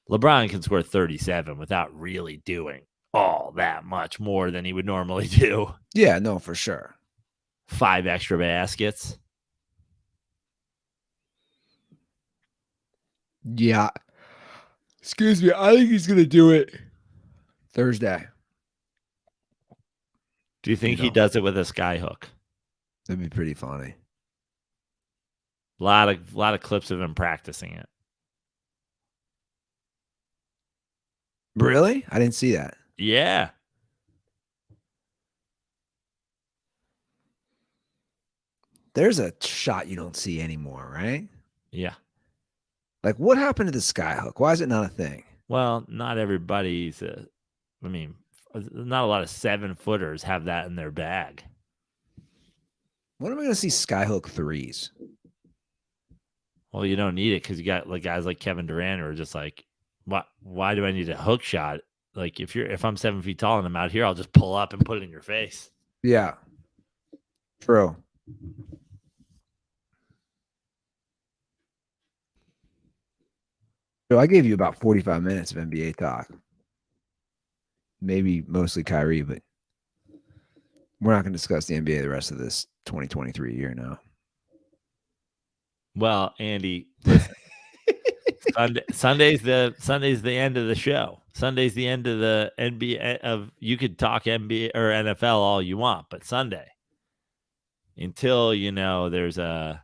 LeBron can score 37 without really doing all that much more than he would normally do. Yeah, no, for sure. 5 extra baskets. Yeah. Excuse me. I think he's going to do it Thursday. Do you think he does it with a sky hook? That'd be pretty funny. A lot of clips of him practicing it. Really? I didn't see that. Yeah. There's a shot you don't see anymore, right? Yeah. Like, what happened to the skyhook? Why is it not a thing? Well, not everybody's. Not a lot of 7-footers have that in their bag. When am I going to see skyhook threes? Well, you don't need it because you got like guys like Kevin Durant who are just like, why do I need a hook shot? Like if I'm 7 feet tall and I'm out here, I'll just pull up and put it in your face. Yeah. True. So I gave you about 45 minutes of NBA talk. Maybe mostly Kyrie, but we're not going to discuss the NBA the rest of this 2023 year now. Well, Andy, listen. Sunday's the end of the show. Sunday's the end of the NBA. You could talk NBA or NFL all you want, but Sunday, until there's a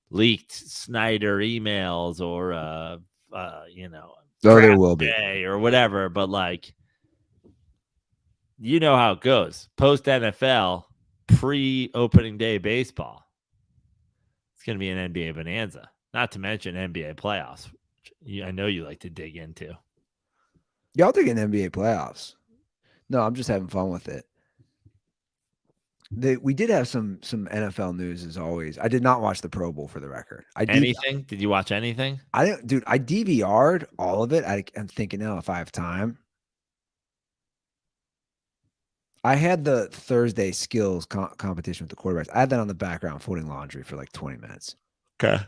leaked Snyder emails or there will be or whatever. But like, you know how it goes. Post NFL, pre-opening day baseball. It's going to be an NBA bonanza. Not to mention NBA playoffs. Which I know you like to dig into. Y'all thinking NBA playoffs? No, I'm just having fun with it. We did have some NFL news as always. I did not watch the Pro Bowl for the record. Anything? Did you watch anything? I didn't, dude. I DVR'd all of it. I'm thinking, if I have time. I had the Thursday skills competition with the quarterbacks. I had that on the background, folding laundry for like 20 minutes. Okay.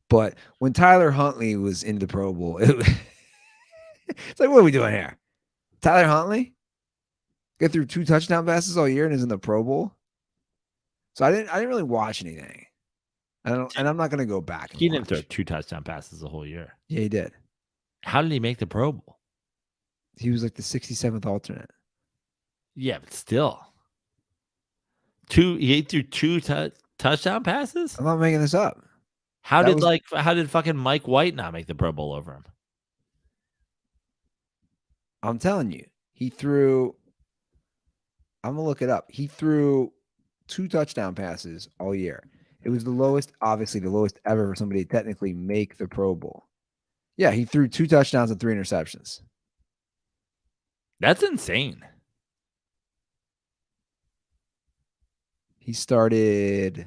But when Tyler Huntley was in the Pro Bowl, it's like, what are we doing here? Tyler Huntley get through 2 touchdown passes all year and is in the Pro Bowl. So I didn't really watch anything. And I'm not going to go back. He didn't throw 2 touchdown passes the whole year. Yeah, he did. How did he make the Pro Bowl? He was like the 67th alternate. Yeah, but still. He threw 2 touchdown passes? I'm not making this up. How did fucking Mike White not make the Pro Bowl over him? I'm telling you, he threw. I'm gonna look it up. He threw 2 touchdown passes all year. It was the lowest, obviously the lowest ever for somebody to technically make the Pro Bowl. Yeah, he threw 2 touchdowns and 3 interceptions. That's insane. He started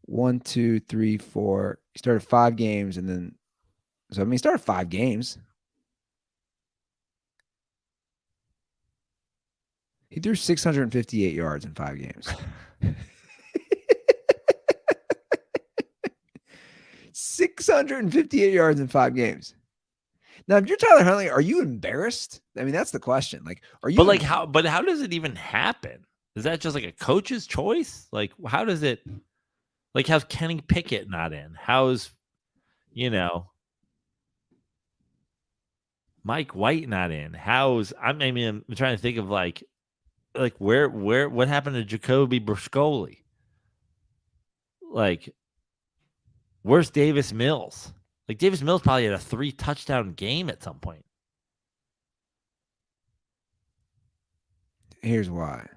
1, 2, 3, 4. He started 5 games, and then he started 5 games. He threw 658 yards in 5 games. 658 yards in 5 games. Now, if you're Tyler Huntley, are you embarrassed? I mean, that's the question. Like, are you? But how does it even happen? Is that just like a coach's choice? Like, how does it? Like, how's Kenny Pickett not in? How's, Mike White not in? I'm trying to think of like what happened to Jacoby Bruscoli? Like, where's Davis Mills? Like, Davis Mills probably had a 3 touchdown game at some point. Here's why.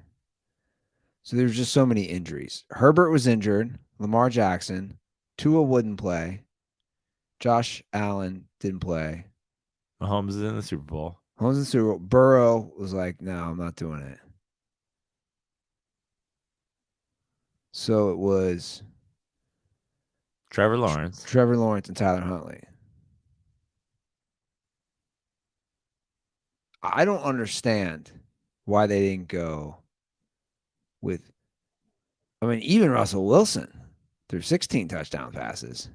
So there's just so many injuries. Herbert was injured. Lamar Jackson. Tua wouldn't play. Josh Allen didn't play. Mahomes is in the Super Bowl. Burrow was like, no, I'm not doing it. So it was Trevor Lawrence and Tyler Huntley. I don't understand why they didn't go with, even Russell Wilson threw 16 touchdown passes.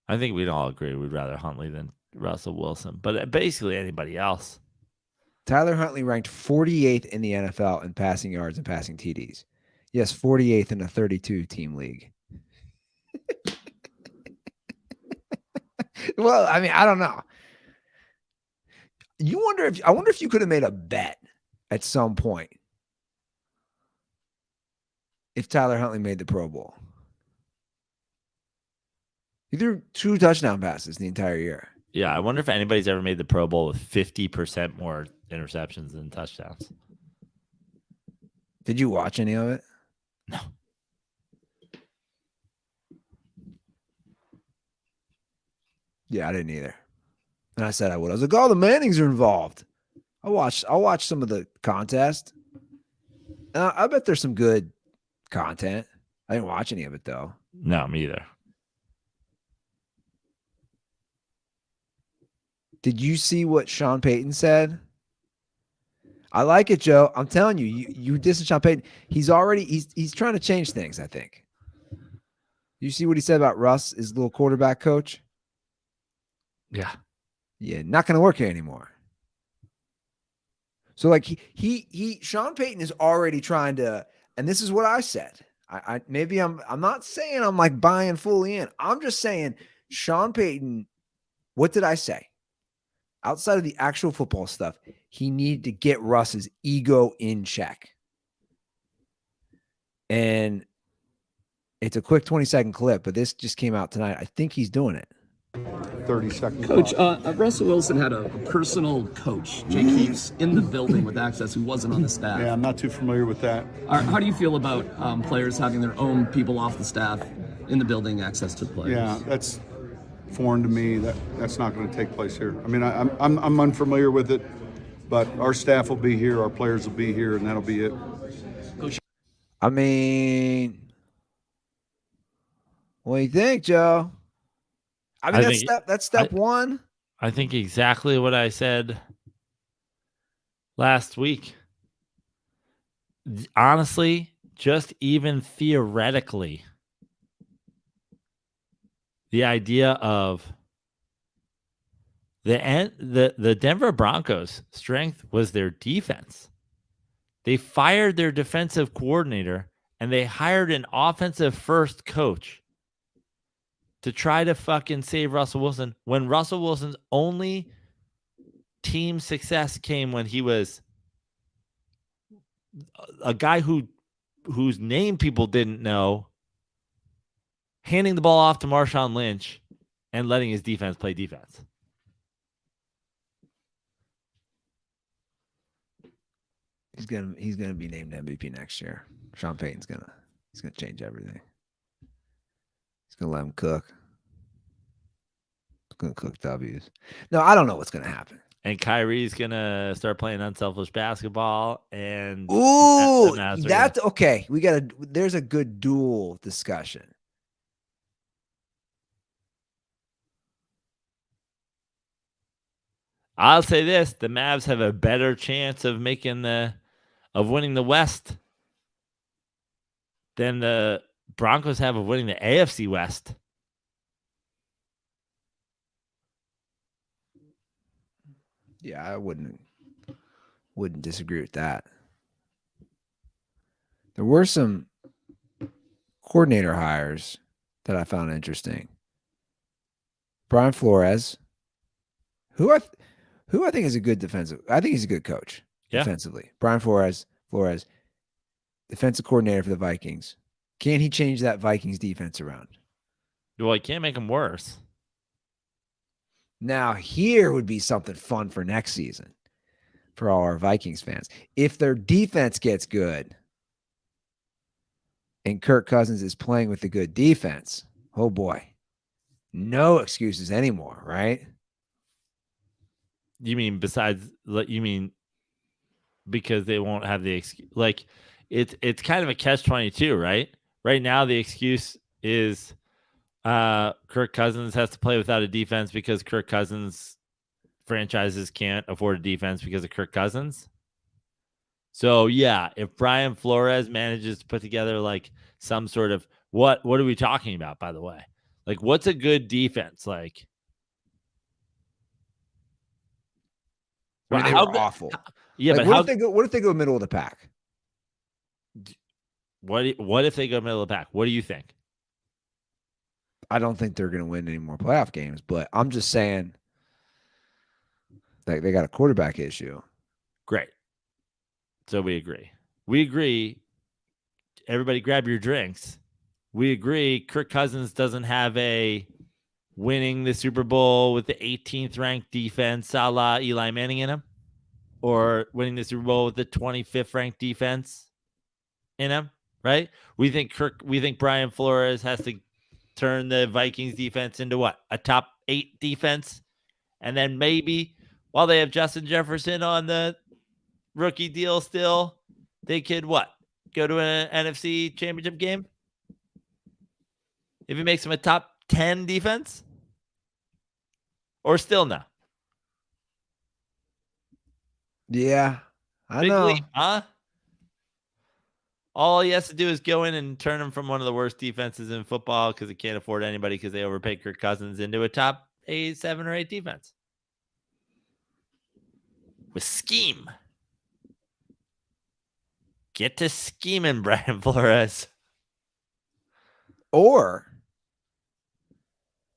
I think we'd all agree we'd rather Huntley than Russell Wilson, but basically anybody else. Tyler Huntley ranked 48th in the NFL in passing yards and passing TDs. Yes, 48th in a 32-team league. Well, I don't know. I wonder if you could have made a bet at some point if Tyler Huntley made the Pro Bowl. He threw 2 touchdown passes the entire year. Yeah, I wonder if anybody's ever made the Pro Bowl with 50% more interceptions than touchdowns. Did you watch any of it? No. Yeah, I didn't either. And I said I would. I was like, oh, the Mannings are involved. I'll watch some of the contest. I bet there's some good content. I didn't watch any of it, though. No, me either. Did you see what Sean Payton said? I like it, Joe. I'm telling you, you dissing Sean Payton. He's trying to change things, I think. You see what he said about Russ, his little quarterback coach? Yeah. Yeah, not going to work here anymore. So like Sean Payton is already trying to, and this is what I said. I'm not saying I'm like buying fully in. I'm just saying Sean Payton, what did I say? Outside of the actual football stuff, he needed to get Russ's ego in check. And It's a quick 20-second clip, but this just came out tonight. I think he's doing it. 30-second. Coach, Russell Wilson had a personal coach, Jake Heaps, in the building with access who wasn't on the staff. Yeah, I'm not too familiar with that. How do you feel about players having their own people off the staff in the building, access to players? Yeah, that's foreign to me. That's not going to take place here. I mean, I'm unfamiliar with it, but our staff will be here, our players will be here, and that'll be it. Coach, I mean, what do you think, Joe? I mean, that's step one. I think exactly what I said last week. Honestly, just even theoretically, the idea of the Denver Broncos' strength was their defense. They fired their defensive coordinator and they hired an offensive first coach to try to fucking save Russell Wilson when Russell Wilson's only team success came when he was a guy whose name people didn't know, handing the ball off to Marshawn Lynch and letting his defense play defense. He's gonna be named MVP next year. Sean Payton's gonna change everything. He's gonna let him cook. He's gonna cook W's. No, I don't know what's gonna happen. And Kyrie's gonna start playing unselfish basketball. And that's okay. There's a good dual discussion. I'll say this: the Mavs have a better chance of winning the West than the Broncos have of winning the AFC West. Yeah, I wouldn't disagree with that. There were some coordinator hires that I found interesting. Brian Flores, who I think is a good defensive. I think he's a good coach defensively. Brian Flores, defensive coordinator for the Vikings. Can he change that Vikings defense around? Well, he can't make them worse. Now, here would be something fun for next season for all our Vikings fans. If their defense gets good and Kirk Cousins is playing with a good defense, oh boy, no excuses anymore, right? You mean because they won't have the excuse? Like, it's kind of a catch-22, right? Right now, the excuse is Kirk Cousins has to play without a defense because Kirk Cousins franchises can't afford a defense because of Kirk Cousins. So yeah, if Brian Flores manages to put together like some sort of what are we talking about, by the way? Like, what's a good defense? Like, I mean, they were awful. Yeah, like, but what if they go middle of the pack? What if they go middle of the pack? What do you think? I don't think they're going to win any more playoff games, but I'm just saying like they got a quarterback issue. Great. So we agree. Everybody grab your drinks. We agree Kirk Cousins doesn't have a winning the Super Bowl with the 18th ranked defense a la Eli Manning in him, or winning the Super Bowl with the 25th ranked defense in him, right? We think Brian Flores has to turn the Vikings defense into what? A top 8 defense. And then maybe while they have Justin Jefferson on the rookie deal still, they could what? Go to an NFC championship game? If he makes them a top 10 defense? Or still no? Yeah, I Big know. leap, huh? All he has to do is go in and turn him from one of the worst defenses in football because he can't afford anybody because they overpaid Kirk Cousins into a top 7 or 8 defense. With scheme. Get to scheming, Brian Flores. Or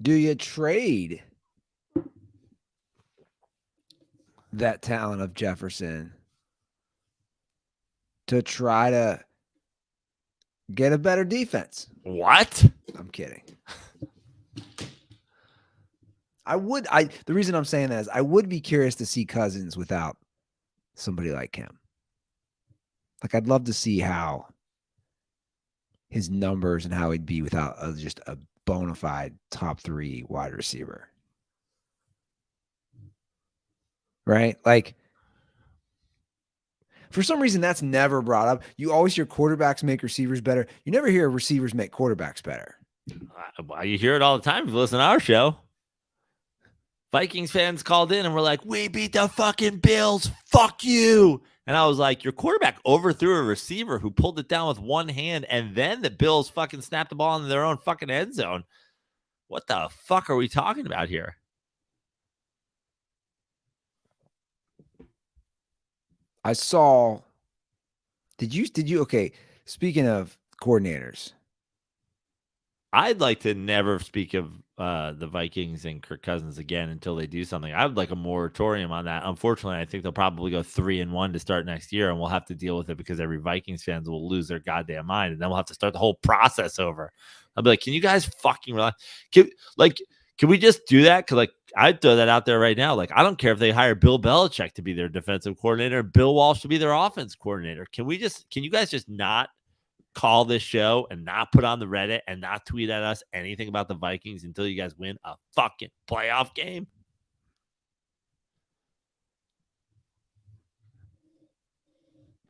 do you trade that talent of Jefferson to try to Get a better defense. What? I'm kidding. The reason I'm saying that is I would be curious to see Cousins without somebody like him. Like, I'd love to see how his numbers and how he'd be without just a bona fide top 3 wide receiver. Right? Like, for some reason, that's never brought up. You always hear quarterbacks make receivers better. You never hear receivers make quarterbacks better. You hear it all the time if you listen to our show. Vikings fans called in and were like, we beat the fucking Bills. Fuck you. And I was like, your quarterback overthrew a receiver who pulled it down with one hand, and then the Bills fucking snapped the ball into their own fucking end zone. What the fuck are we talking about here? I saw. Did you? Okay. Speaking of coordinators, I'd like to never speak of the Vikings and Kirk Cousins again until they do something. I would like a moratorium on that. Unfortunately, I think they'll probably go 3-1 to start next year, and we'll have to deal with it because every Vikings fans will lose their goddamn mind, and then we'll have to start the whole process over. I'll be like, can you guys fucking relax? Can we just do that? Because I'd throw that out there right now. I don't care if they hire Bill Belichick to be their defensive coordinator, Bill Walsh to be their offense coordinator. Can you guys just not call this show and not put on the Reddit and not tweet at us anything about the Vikings until you guys win a fucking playoff game?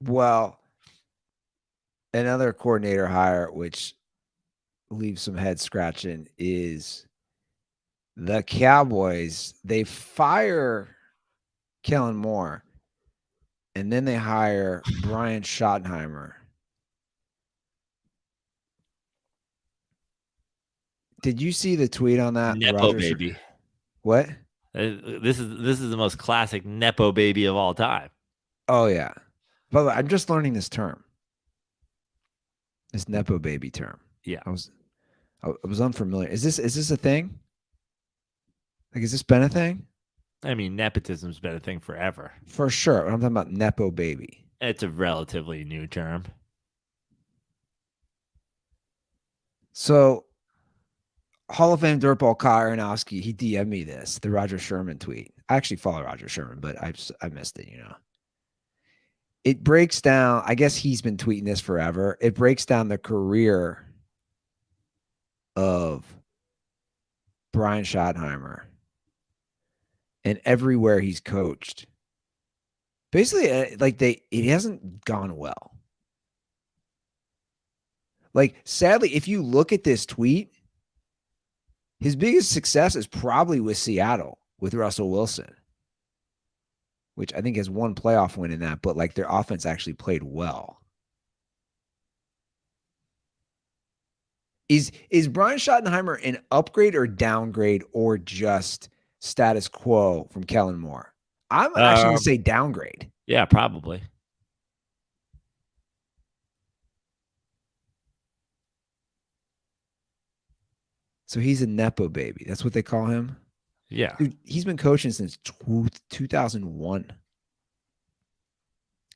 Well, another coordinator hire, which leaves some head scratching, is the Cowboys. They fire Kellen Moore, and then they hire Brian Schottenheimer. Did you see the tweet on that? Nepo baby. What? This is the most classic Nepo baby of all time. Oh yeah, but I'm just learning this term. This Nepo baby term. Yeah, I was unfamiliar. Is this a thing? Has this been a thing? I mean, nepotism's been a thing forever. For sure. I'm talking about Nepo baby. It's a relatively new term. So, Hall of Fame dirtball Kyle Aronofsky, he DM'd me this, the Roger Sherman tweet. I actually follow Roger Sherman, but I missed it, It breaks down, I guess he's been tweeting this forever. It breaks down the career of Brian Schottenheimer and everywhere he's coached. Basically, it hasn't gone well. Sadly, if you look at this tweet, his biggest success is probably with Seattle, with Russell Wilson, which I think has one playoff win in that, but their offense actually played well. Is Brian Schottenheimer an upgrade or downgrade or just status quo from Kellen Moore? I'm actually going to say downgrade. Yeah, probably. So he's a Nepo baby. That's what they call him? Yeah. Dude, he's been coaching since 2001.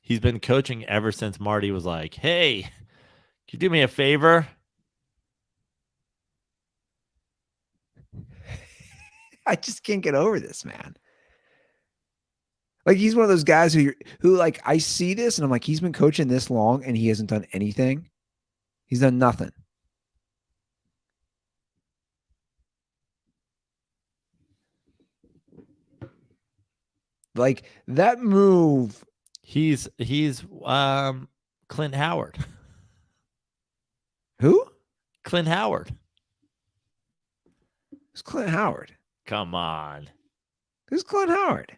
He's been coaching ever since Marty was like, hey, can you do me a favor? I just can't get over this, man. He's one of those guys who I see this and I'm like, he's been coaching this long and he hasn't done anything. He's done nothing. That move. He's Clint Howard. Who? Clint Howard. Who's Clint Howard? Come on. Who's Clint Howard?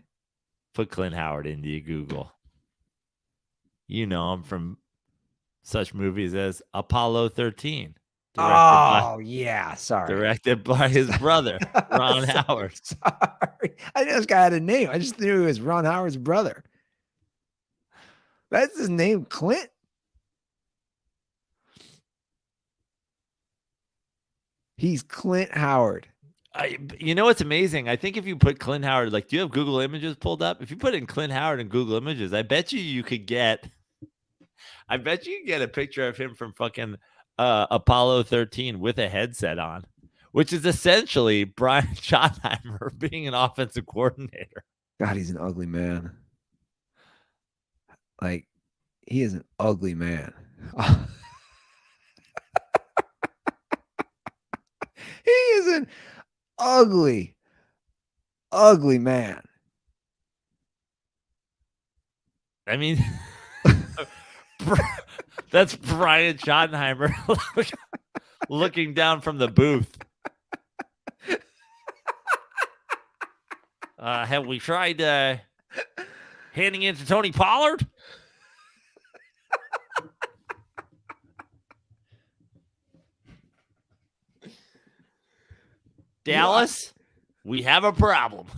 Put Clint Howard into your Google. You know him from such movies as Apollo 13. Yeah. Sorry. Directed by his brother, Ron Howard. Sorry. I knew this guy had a name. I just knew it was Ron Howard's brother. That's his name, Clint. He's Clint Howard. You know what's amazing? I think if you put Clint Howard, do you have Google Images pulled up? If you put in Clint Howard in Google Images, I bet you could get a picture of him from fucking Apollo 13 with a headset on, which is essentially Brian Schottenheimer being an offensive coordinator. God, he's an ugly man. Like, he is an ugly man. He is an ugly, ugly man. I mean, that's Brian Schottenheimer looking down from the booth. Have we tried handing it to Tony Pollard? Dallas, we have a problem.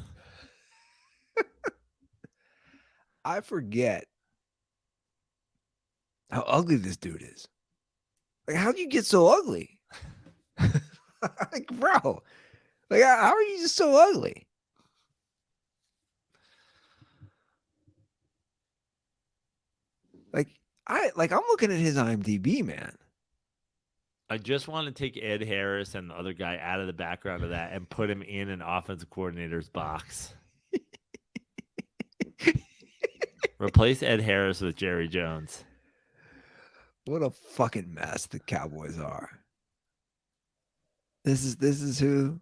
I forget how ugly this dude is. Like, how do you get so ugly? Like, bro, like, how are you just so ugly? I'm looking at his IMDb, man. I just want to take Ed Harris and the other guy out of the background of that and put him in an offensive coordinator's box. Replace Ed Harris with Jerry Jones. What a fucking mess the Cowboys are. This is who.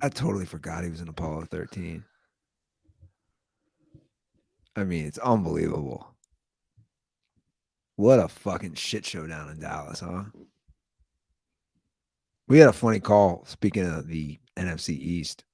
I totally forgot he was in Apollo 13. I mean, it's unbelievable. What a fucking shit show down in Dallas, huh? We had a funny call, speaking of the NFC East.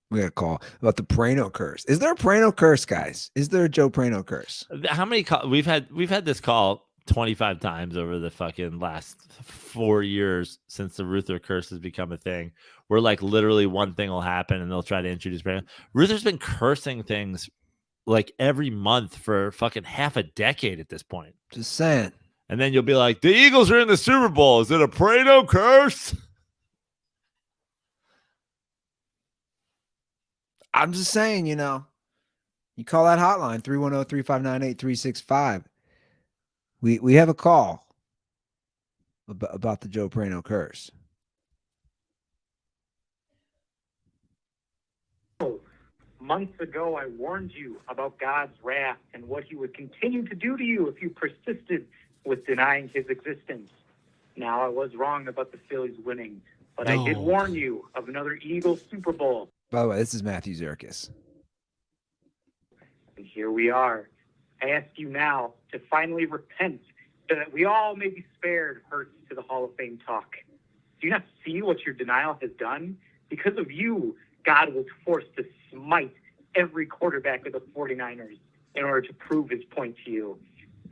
We got a call about the Praino Curse. Is there a Praino Curse, guys? Is there a Joe Praino Curse? How many calls? We've had this call 25 times over the fucking last 4 years since the Ruther Curse has become a thing, where like literally one thing will happen and they'll try to introduce Praino. Ruther's been cursing things like every month for fucking half a decade at this point. Just saying. And then you'll be like, the Eagles are in the Super Bowl. Is it a Praino Curse? I'm just saying, you call that hotline, 310-359-8365. We have a call about the Joe Praino Curse. Months ago, I warned you about God's wrath and what he would continue to do to you if you persisted with denying his existence. Now, I was wrong about the Phillies winning, but I did warn you of another Eagles Super Bowl. By the way, this is Matthew Zirkis. And here we are. I ask you now to finally repent so that we all may be spared hurts to the Hall of Fame talk. Do you not see what your denial has done? Because of you, God was forced to smite every quarterback of the 49ers in order to prove his point to you.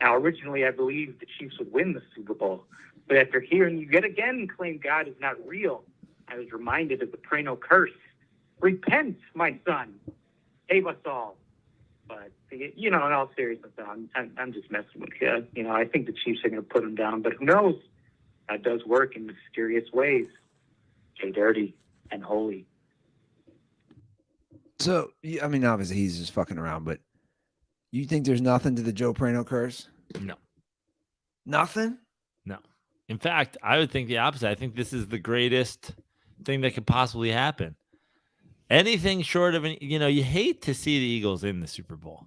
Now, originally, I believed the Chiefs would win the Super Bowl. But after hearing you yet again claim God is not real, I was reminded of the Praino Curse. Repent, my son. Save us all. But, in all seriousness, I'm just messing with you. I think the Chiefs are going to put him down. But who knows? God does work in mysterious ways. Stay dirty and holy. So, I mean, obviously he's just fucking around, but you think there's nothing to the Joe Praino Curse? No. Nothing? No. In fact, I would think the opposite. I think this is the greatest thing that could possibly happen. Anything short of, you hate to see the Eagles in the Super Bowl.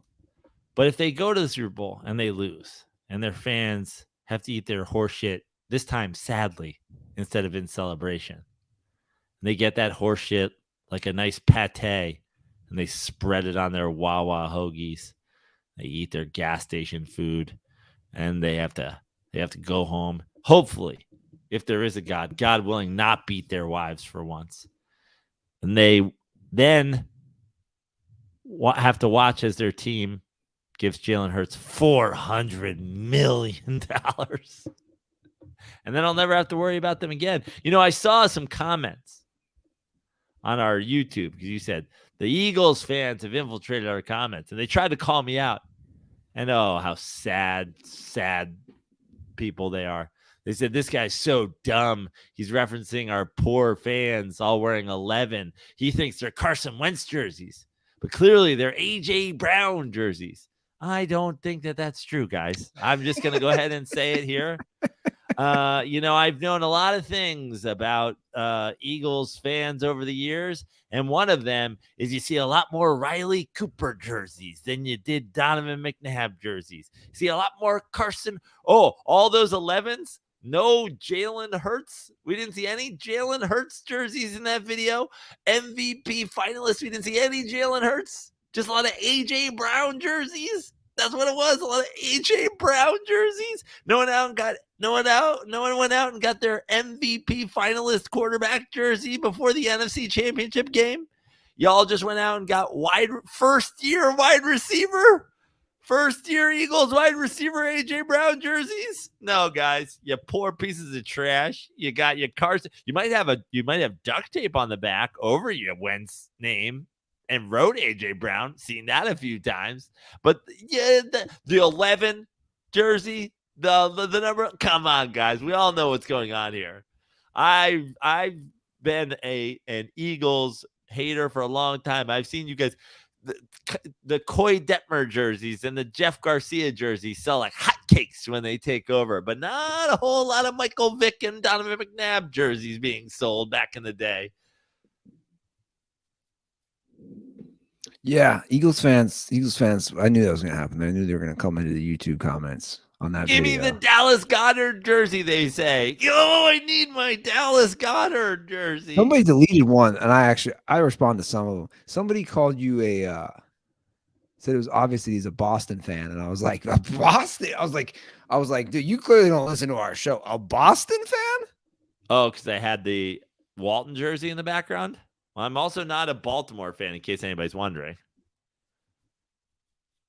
But if they go to the Super Bowl and they lose and their fans have to eat their horse shit, this time sadly, instead of in celebration, and they get that horse shit like a nice pate, and they spread it on their Wawa hoagies. They eat their gas station food, and they have to go home. Hopefully, if there is a God willing, not beat their wives for once. And they then have to watch as their team gives Jalen Hurts $400 million. And then I'll never have to worry about them again. I saw some comments on our YouTube because you said the Eagles fans have infiltrated our comments and they tried to call me out. And oh, how sad people they are. They said, this guy's so dumb. He's referencing our poor fans all wearing 11. He thinks they're Carson Wentz jerseys, but clearly they're A.J. Brown jerseys. I don't think that that's true, guys. I'm just going to go ahead and say it here. I've known a lot of things about Eagles fans over the years, and one of them is you see a lot more Riley Cooper jerseys than you did Donovan McNabb jerseys. You see a lot more Carson. Oh, all those 11s. No Jalen Hurts. We didn't see any Jalen Hurts jerseys in that video. MVP finalists. We didn't see any Jalen Hurts. Just a lot of AJ Brown jerseys. That's what it was. A lot of AJ Brown jerseys. No one went out and got their MVP finalist quarterback jersey before the NFC Championship game. Y'all just went out and got first year Eagles wide receiver AJ Brown jerseys. No, guys, you poor pieces of trash. You got your cars. You might have duct tape on the back over your Wentz name and wrote AJ Brown. Seen that a few times. But yeah, the 11 jersey, the number. Come on, guys. We all know what's going on here. I've been an Eagles hater for a long time. I've seen you guys. The Coy Detmer jerseys and the Jeff Garcia jerseys sell like hotcakes when they take over, but not a whole lot of Michael Vick and Donovan McNabb jerseys being sold back in the day. Yeah, Eagles fans. I knew that was going to happen. I knew they were going to come into the YouTube comments on that Give video. me the Dallas Goedert jersey, they say. I need my Dallas Goedert jersey. Somebody deleted one, and I responded to some of them. Somebody called you said it was obviously he's a Boston fan, and I was like, a Boston? I was like, dude, you clearly don't listen to our show. A Boston fan? Oh, because I had the Walton jersey in the background? Well, I'm also not a Baltimore fan, in case anybody's wondering.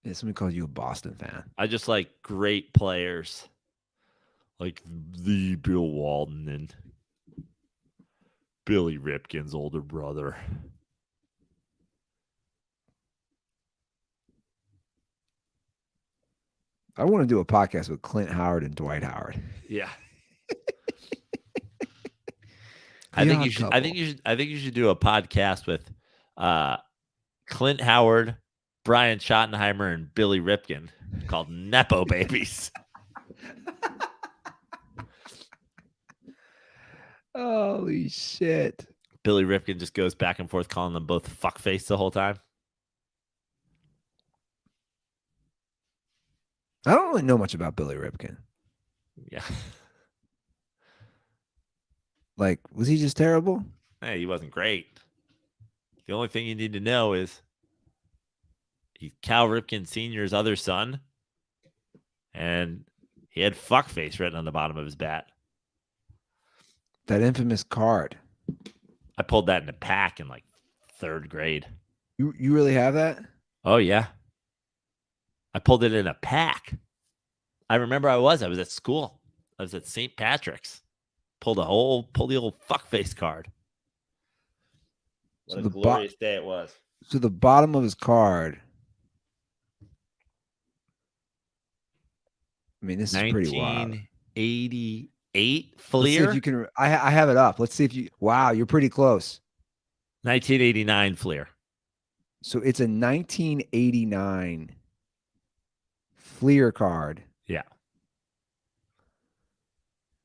Yeah, somebody called you a Boston fan. I just like great players, like the Bill Walton and Billy Ripken's older brother. I want to do a podcast with Clint Howard and Dwight Howard. Yeah. I think you should do a podcast with Clint Howard, Brian Schottenheimer, and Billy Ripken called Nepo Babies. Holy shit. Billy Ripken just goes back and forth calling them both fuckface the whole time. I don't really know much about Billy Ripken. Yeah. Like, was he just terrible? Hey, he wasn't great. The only thing you need to know is he's Cal Ripken Sr.'s other son, and he had fuckface written on the bottom of his bat. That infamous card. I pulled that in a pack in like 3rd grade. You really have that? Oh, yeah. I pulled it in a pack. I remember I was at school. I was at St. Patrick's. Pulled the old fuckface card. What a glorious day it was. So the bottom of his card. I mean, this is pretty wild. 1988 Fleer. Let's see if you can. I have it up. Let's see if you. Wow, you're pretty close. 1989 Fleer. So it's a 1989 Fleer card. Yeah.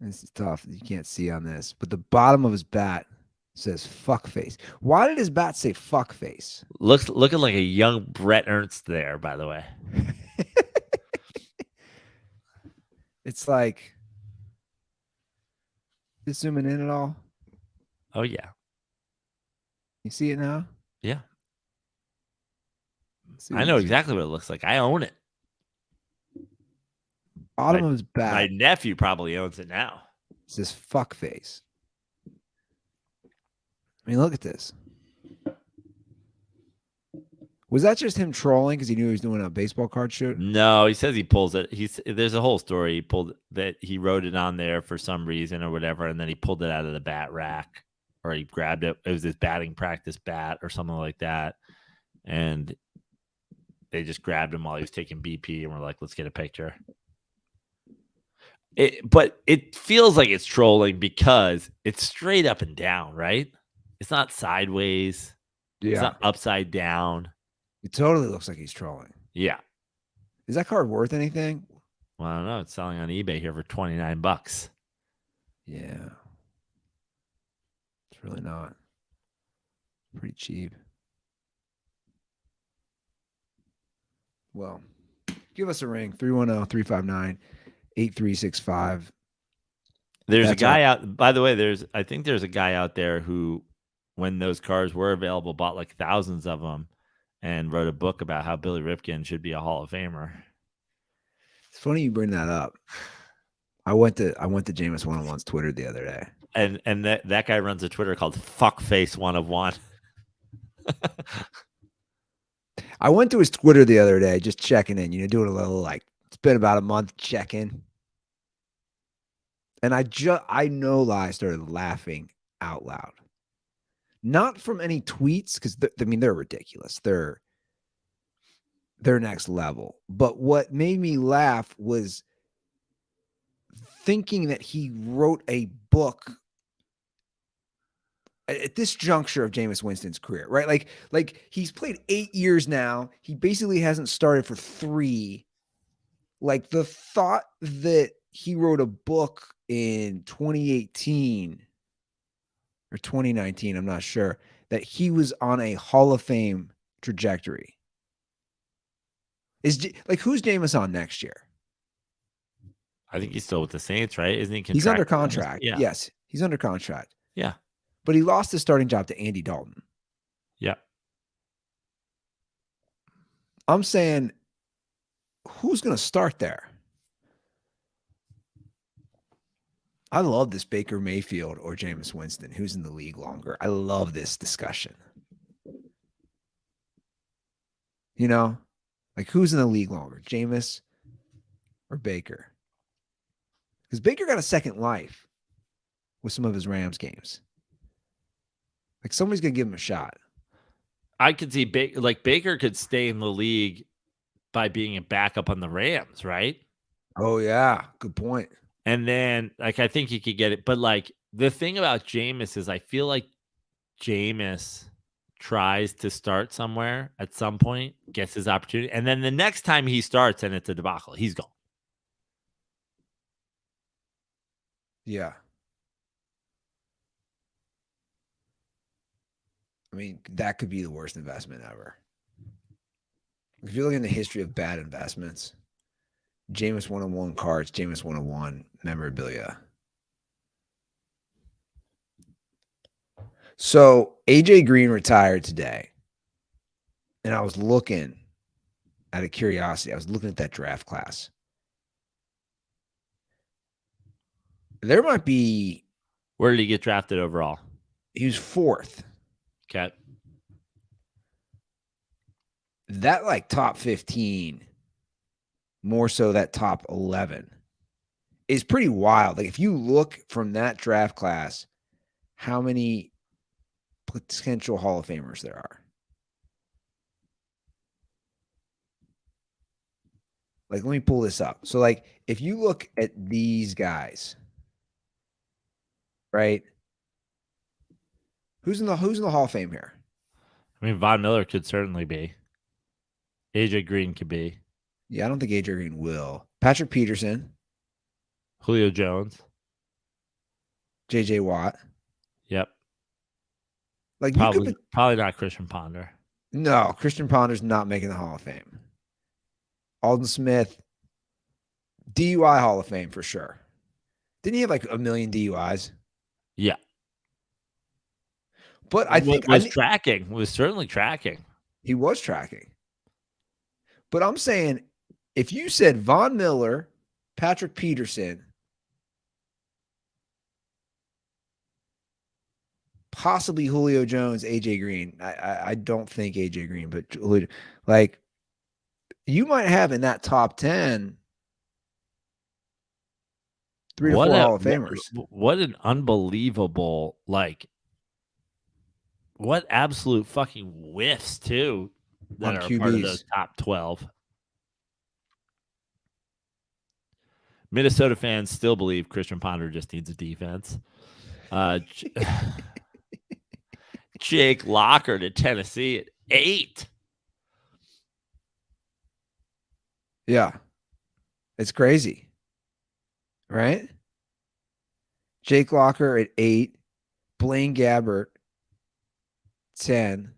This is tough. You can't see on this, but the bottom of his bat says "fuck face." Why did his bat say "fuck face"? Looking like a young Brett Ernst there, by the way. It's like, just zooming in at all. Oh yeah. You see it now? Yeah. I know exactly what it looks like. I own it. Bottom of his bat. My nephew probably owns it now. It's this fuck face. I mean, look at this. Was that just him trolling because he knew he was doing a baseball card shoot? No, he says he pulls it. There's a whole story. He pulled that he wrote it on there for some reason or whatever, and then he pulled it out of the bat rack, or he grabbed it. It was his batting practice bat or something like that, and they just grabbed him while he was taking BP and were like, "Let's get a picture." But it feels like it's trolling because it's straight up and down, right? It's not sideways. Yeah. It's not upside down. It totally looks like he's trolling. Yeah. Is that card worth anything? Well, I don't know. It's selling on eBay here for $29. Yeah. It's really not. Pretty cheap. Well, give us a ring. 310-359-8365. There's a guy out, by the way, I think there's a guy out there who, when those cars were available, bought like thousands of them and wrote a book about how Billy Ripken should be a Hall of Famer. It's funny you bring that up. I went to Jameis 101's Twitter the other day. And that guy runs a Twitter called Fuckface101. I went to his Twitter the other day, just checking in, doing a little it's been about a month check-in. And I started laughing out loud. Not from any tweets, because they're ridiculous. They're next level. But what made me laugh was thinking that he wrote a book at this juncture of Jameis Winston's career, right? Like he's played 8 years now. He basically hasn't started for 3. Like the thought that he wrote a book in 2018 or 2019, I'm not sure, that he was on a Hall of Fame trajectory. Who's Jameis on next year? I think he's still with the Saints, right? Isn't he? He's under contract. Yeah. Yes, he's under contract. Yeah. But he lost his starting job to Andy Dalton. Yeah. I'm saying, who's going to start there? I love this Baker Mayfield or Jameis Winston. Who's in the league longer? I love this discussion. Who's in the league longer? Jameis or Baker? Because Baker got a second life with some of his Rams games. Somebody's going to give him a shot. I could see Baker could stay in the league by being a backup on the Rams, right? Oh, yeah. Good point. And then, I think he could get it. But, the thing about Jameis is I feel like Jameis tries to start somewhere at some point, gets his opportunity, and then the next time he starts and it's a debacle, he's gone. Yeah. I mean, that could be the worst investment ever. If you're looking at the history of bad investments, Jameis 101 cards, Jameis 101 memorabilia. So AJ Green retired today. And I was looking out of curiosity. I was looking at that draft class. There might be. Where did he get drafted overall? He was 4th. Okay. That top 15, more so that top 11, is pretty wild. If you look from that draft class, how many potential Hall of Famers there are. Let me pull this up. So, if you look at these guys, right? Who's in the Hall of Fame here? I mean, Von Miller could certainly be. AJ Green could be. Yeah, I don't think AJ Green will. Patrick Peterson. Julio Jones. JJ Watt. Yep. Probably not Christian Ponder. No, Christian Ponder's not making the Hall of Fame. Alden Smith, DUI Hall of Fame for sure. Didn't he have 1 million DUIs? Yeah. But I think was certainly tracking. He was tracking. But I'm saying, if you said Von Miller, Patrick Peterson, possibly Julio Jones, AJ Green. I don't think AJ Green, but Julio, you might have in that top 10 3 to 4 Hall of Famers. What an unbelievable, what absolute fucking whiffs too that are part of those top 12. Minnesota fans still believe Christian Ponder just needs a defense. Jake Locker to Tennessee at 8. Yeah. It's crazy. Right? Jake Locker at 8. Blaine Gabbert, 10.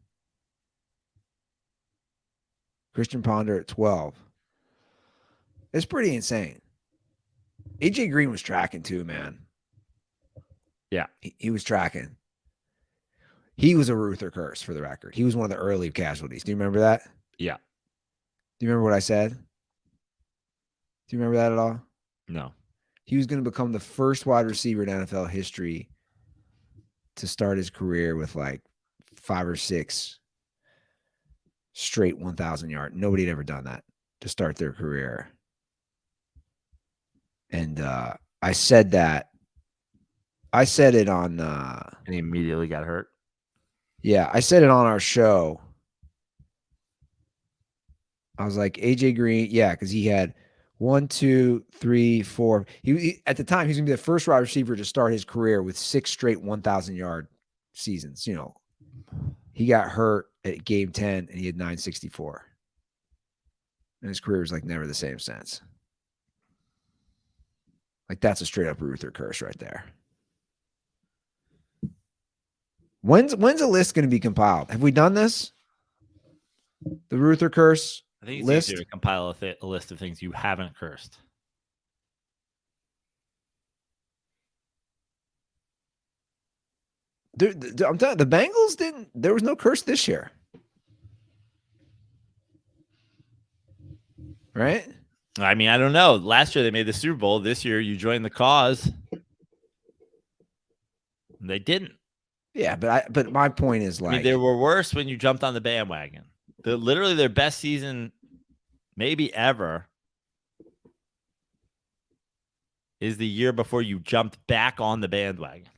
Christian Ponder at 12. It's pretty insane. AJ Green was tracking too, man. Yeah. He was tracking. He was a Ruther Curse, for the record. He was one of the early casualties. Do you remember that? Yeah. Do you remember what I said? Do you remember that at all? No. He was going to become the first wide receiver in NFL history to start his career with like 5 or 6 straight 1,000 yard. Nobody had ever done that to start their career. And I said that. I said it on. And he immediately got hurt. Yeah, I said it on our show. I was like, AJ Green, yeah, because he had 1, 2, 3, 4. He at the time, he's gonna be the first wide receiver to start his career with 6 straight 1,000 yard seasons. You know, he got hurt at game 10 and he had 964. And his career was like never the same since. Like that's a straight up Ruther Curse right there. When's a list going to be compiled? Have we done this? The Ruther Curse I think it's list? easier to compile a list of things you haven't cursed. I'm telling you, the Bengals didn't. There was no curse this year, right? I mean, I don't know. Last year they made the Super Bowl. This year you joined the cause. They didn't. Yeah, but my point is like, I mean, they were worse when you jumped on the bandwagon. Literally their best season, maybe ever, is the year before you jumped back on the bandwagon.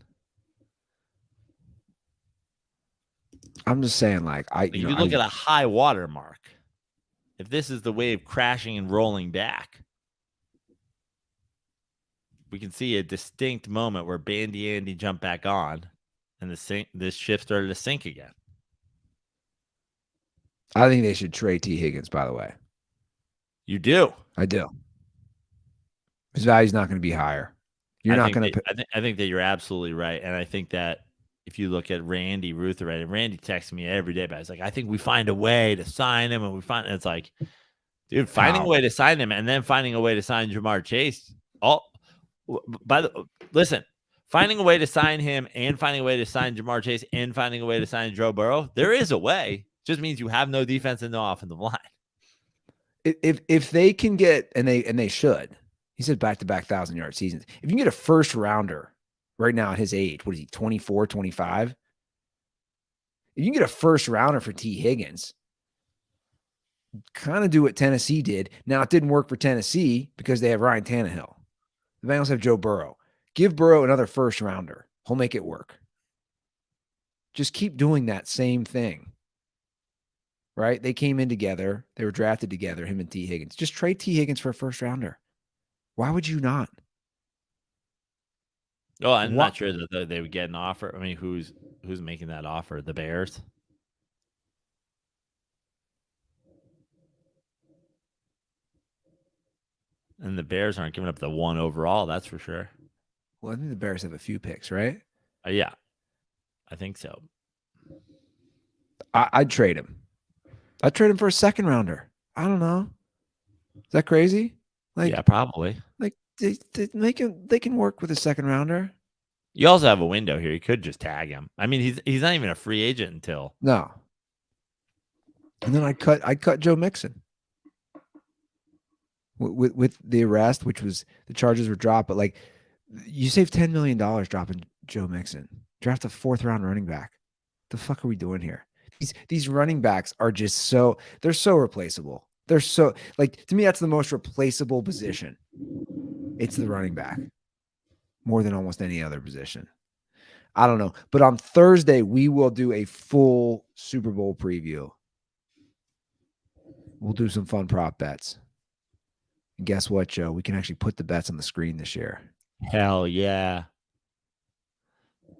I'm just saying, like, if you look at a high water mark, if this is the wave crashing and rolling back, we can see a distinct moment where Bandy Andy jumped back on and this shift started to sink again. I think they should trade T. Higgins, by the way. You do? I do. His value's not going to be higher. You're not going to. I think that you're absolutely right. And I think that if you look at Randy Ruther, right, and Randy texts me every day, but it's like, I think we find a way to sign him. And it's like, dude, finding a way to sign him and then finding a way to sign Jamar Chase. Listen, finding a way to sign him and finding a way to sign Jamar Chase and finding a way to sign Joe Burrow, there is a way. Just means you have no defense and no offensive line. If they can get, and they should, he said back-to-back 1,000-yard seasons. If you can get a first rounder right now at his age, what is he, 24, 25? If you can get a first rounder for T. Higgins, kind of do what Tennessee did. Now, it didn't work for Tennessee because they have Ryan Tannehill. The Bengals have Joe Burrow. Give Burrow another first rounder. He'll make it work. Just keep doing that same thing. Right? They came in together. They were drafted together, him and T. Higgins. Just trade T. Higgins for a first rounder. Why would you not? Oh, I'm not sure that they would get an offer. I mean, who's making that offer? The Bears? And the Bears aren't giving up the 1 overall, that's for sure. Well, I think the Bears have a few picks, right? Yeah, I think so. I'd trade him. I'd trade him for a second rounder. I don't know. Is that crazy? Like, yeah, probably. Like they can work with a second rounder. You also have a window here. You could just tag him. I mean, he's not even a free agent until no. And then I'd cut Joe Mixon with the arrest, which was the charges were dropped, but like you save $10 million dropping Joe Mixon. Draft a 4th round running back. The fuck are we doing here? These running backs are just they're so replaceable. They're so, like, to me, that's the most replaceable position. It's the running back more than almost any other position. I don't know. But on Thursday, we will do a full Super Bowl preview. We'll do some fun prop bets. And guess what, Joe? We can actually put the bets on the screen this year. Hell yeah.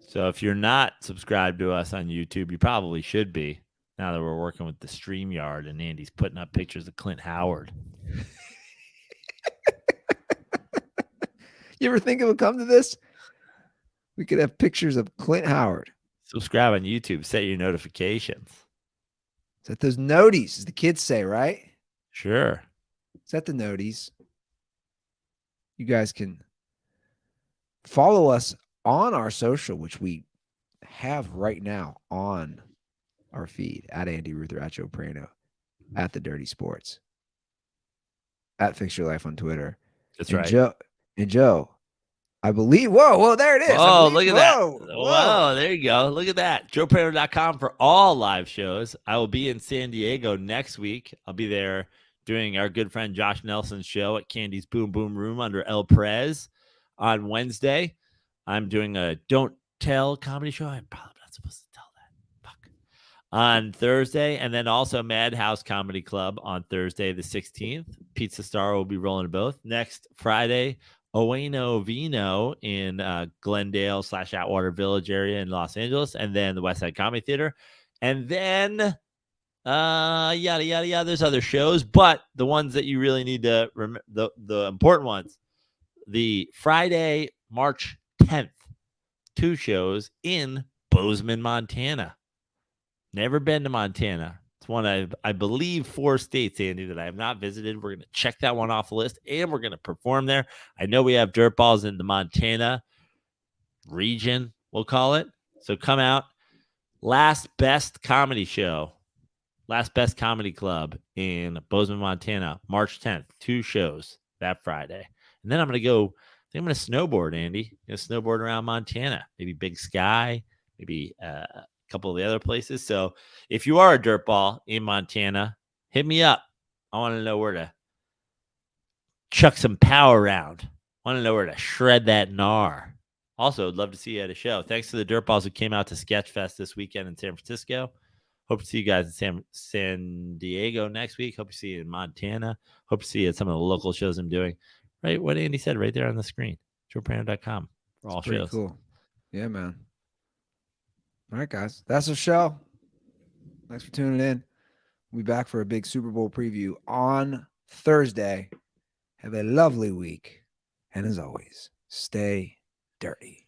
So if you're not subscribed to us on YouTube, you probably should be now that we're working with the StreamYard and Andy's putting up pictures of Clint Howard. You ever think it would come to this? We could have pictures of Clint Howard. Subscribe on YouTube. Set your notifications. Set those noties, as the kids say, right? Sure. Set the noties. You guys can follow us on our social, which we have right now on our feed, at Andy Ruther, at Joe Praino, at The Dirty Sports, at Fix Your Life on Twitter. That's and right. Joe, I believe. Whoa, there it is. Oh, look at that. Whoa. Whoa, there you go. Look at that. JoePraino.com for all live shows. I will be in San Diego next week. I'll be there doing our good friend Josh Nelson's show at Candy's Boom Boom Room under El Perez on Wednesday. I'm doing a Don't Tell comedy show. I'm probably not supposed to tell that. Fuck. On Thursday, and then also Madhouse Comedy Club on Thursday the 16th. Pizza Star will be rolling both. Next Friday, Oeno Vino in Glendale / Atwater Village area in Los Angeles, and then the West Side Comedy Theater. And then yada yada yada. There's other shows, but the ones that you really need to remember, the important ones, the Friday, March 10th, 2 shows in Bozeman, Montana. Never been to Montana. It's one of, I believe, 4 states, Andy, that I have not visited. We're going to check that one off the list, and we're going to perform there. I know we have dirt balls in the Montana region, we'll call it. So come out. Last Best Comedy Show. Last Best Comedy Club in Bozeman, Montana, March 10th. 2 shows that Friday. And then I'm going to go, I think I'm going to snowboard, Andy. I'm going to snowboard around Montana. Maybe Big Sky, maybe a couple of the other places. So if you are a dirtball in Montana, hit me up. I want to know where to chuck some power around. I want to know where to shred that gnar. Also, I'd love to see you at a show. Thanks to the dirtballs who came out to Sketchfest this weekend in San Francisco. Hope to see you guys in San Diego next week. Hope to see you in Montana. Hope to see you at some of the local shows I'm doing. Right, what Andy said right there on the screen. JoePraino.com for all shows. Cool. Yeah, man. All right, guys. That's the show. Thanks for tuning in. We'll be back for a big Super Bowl preview on Thursday. Have a lovely week. And as always, stay dirty.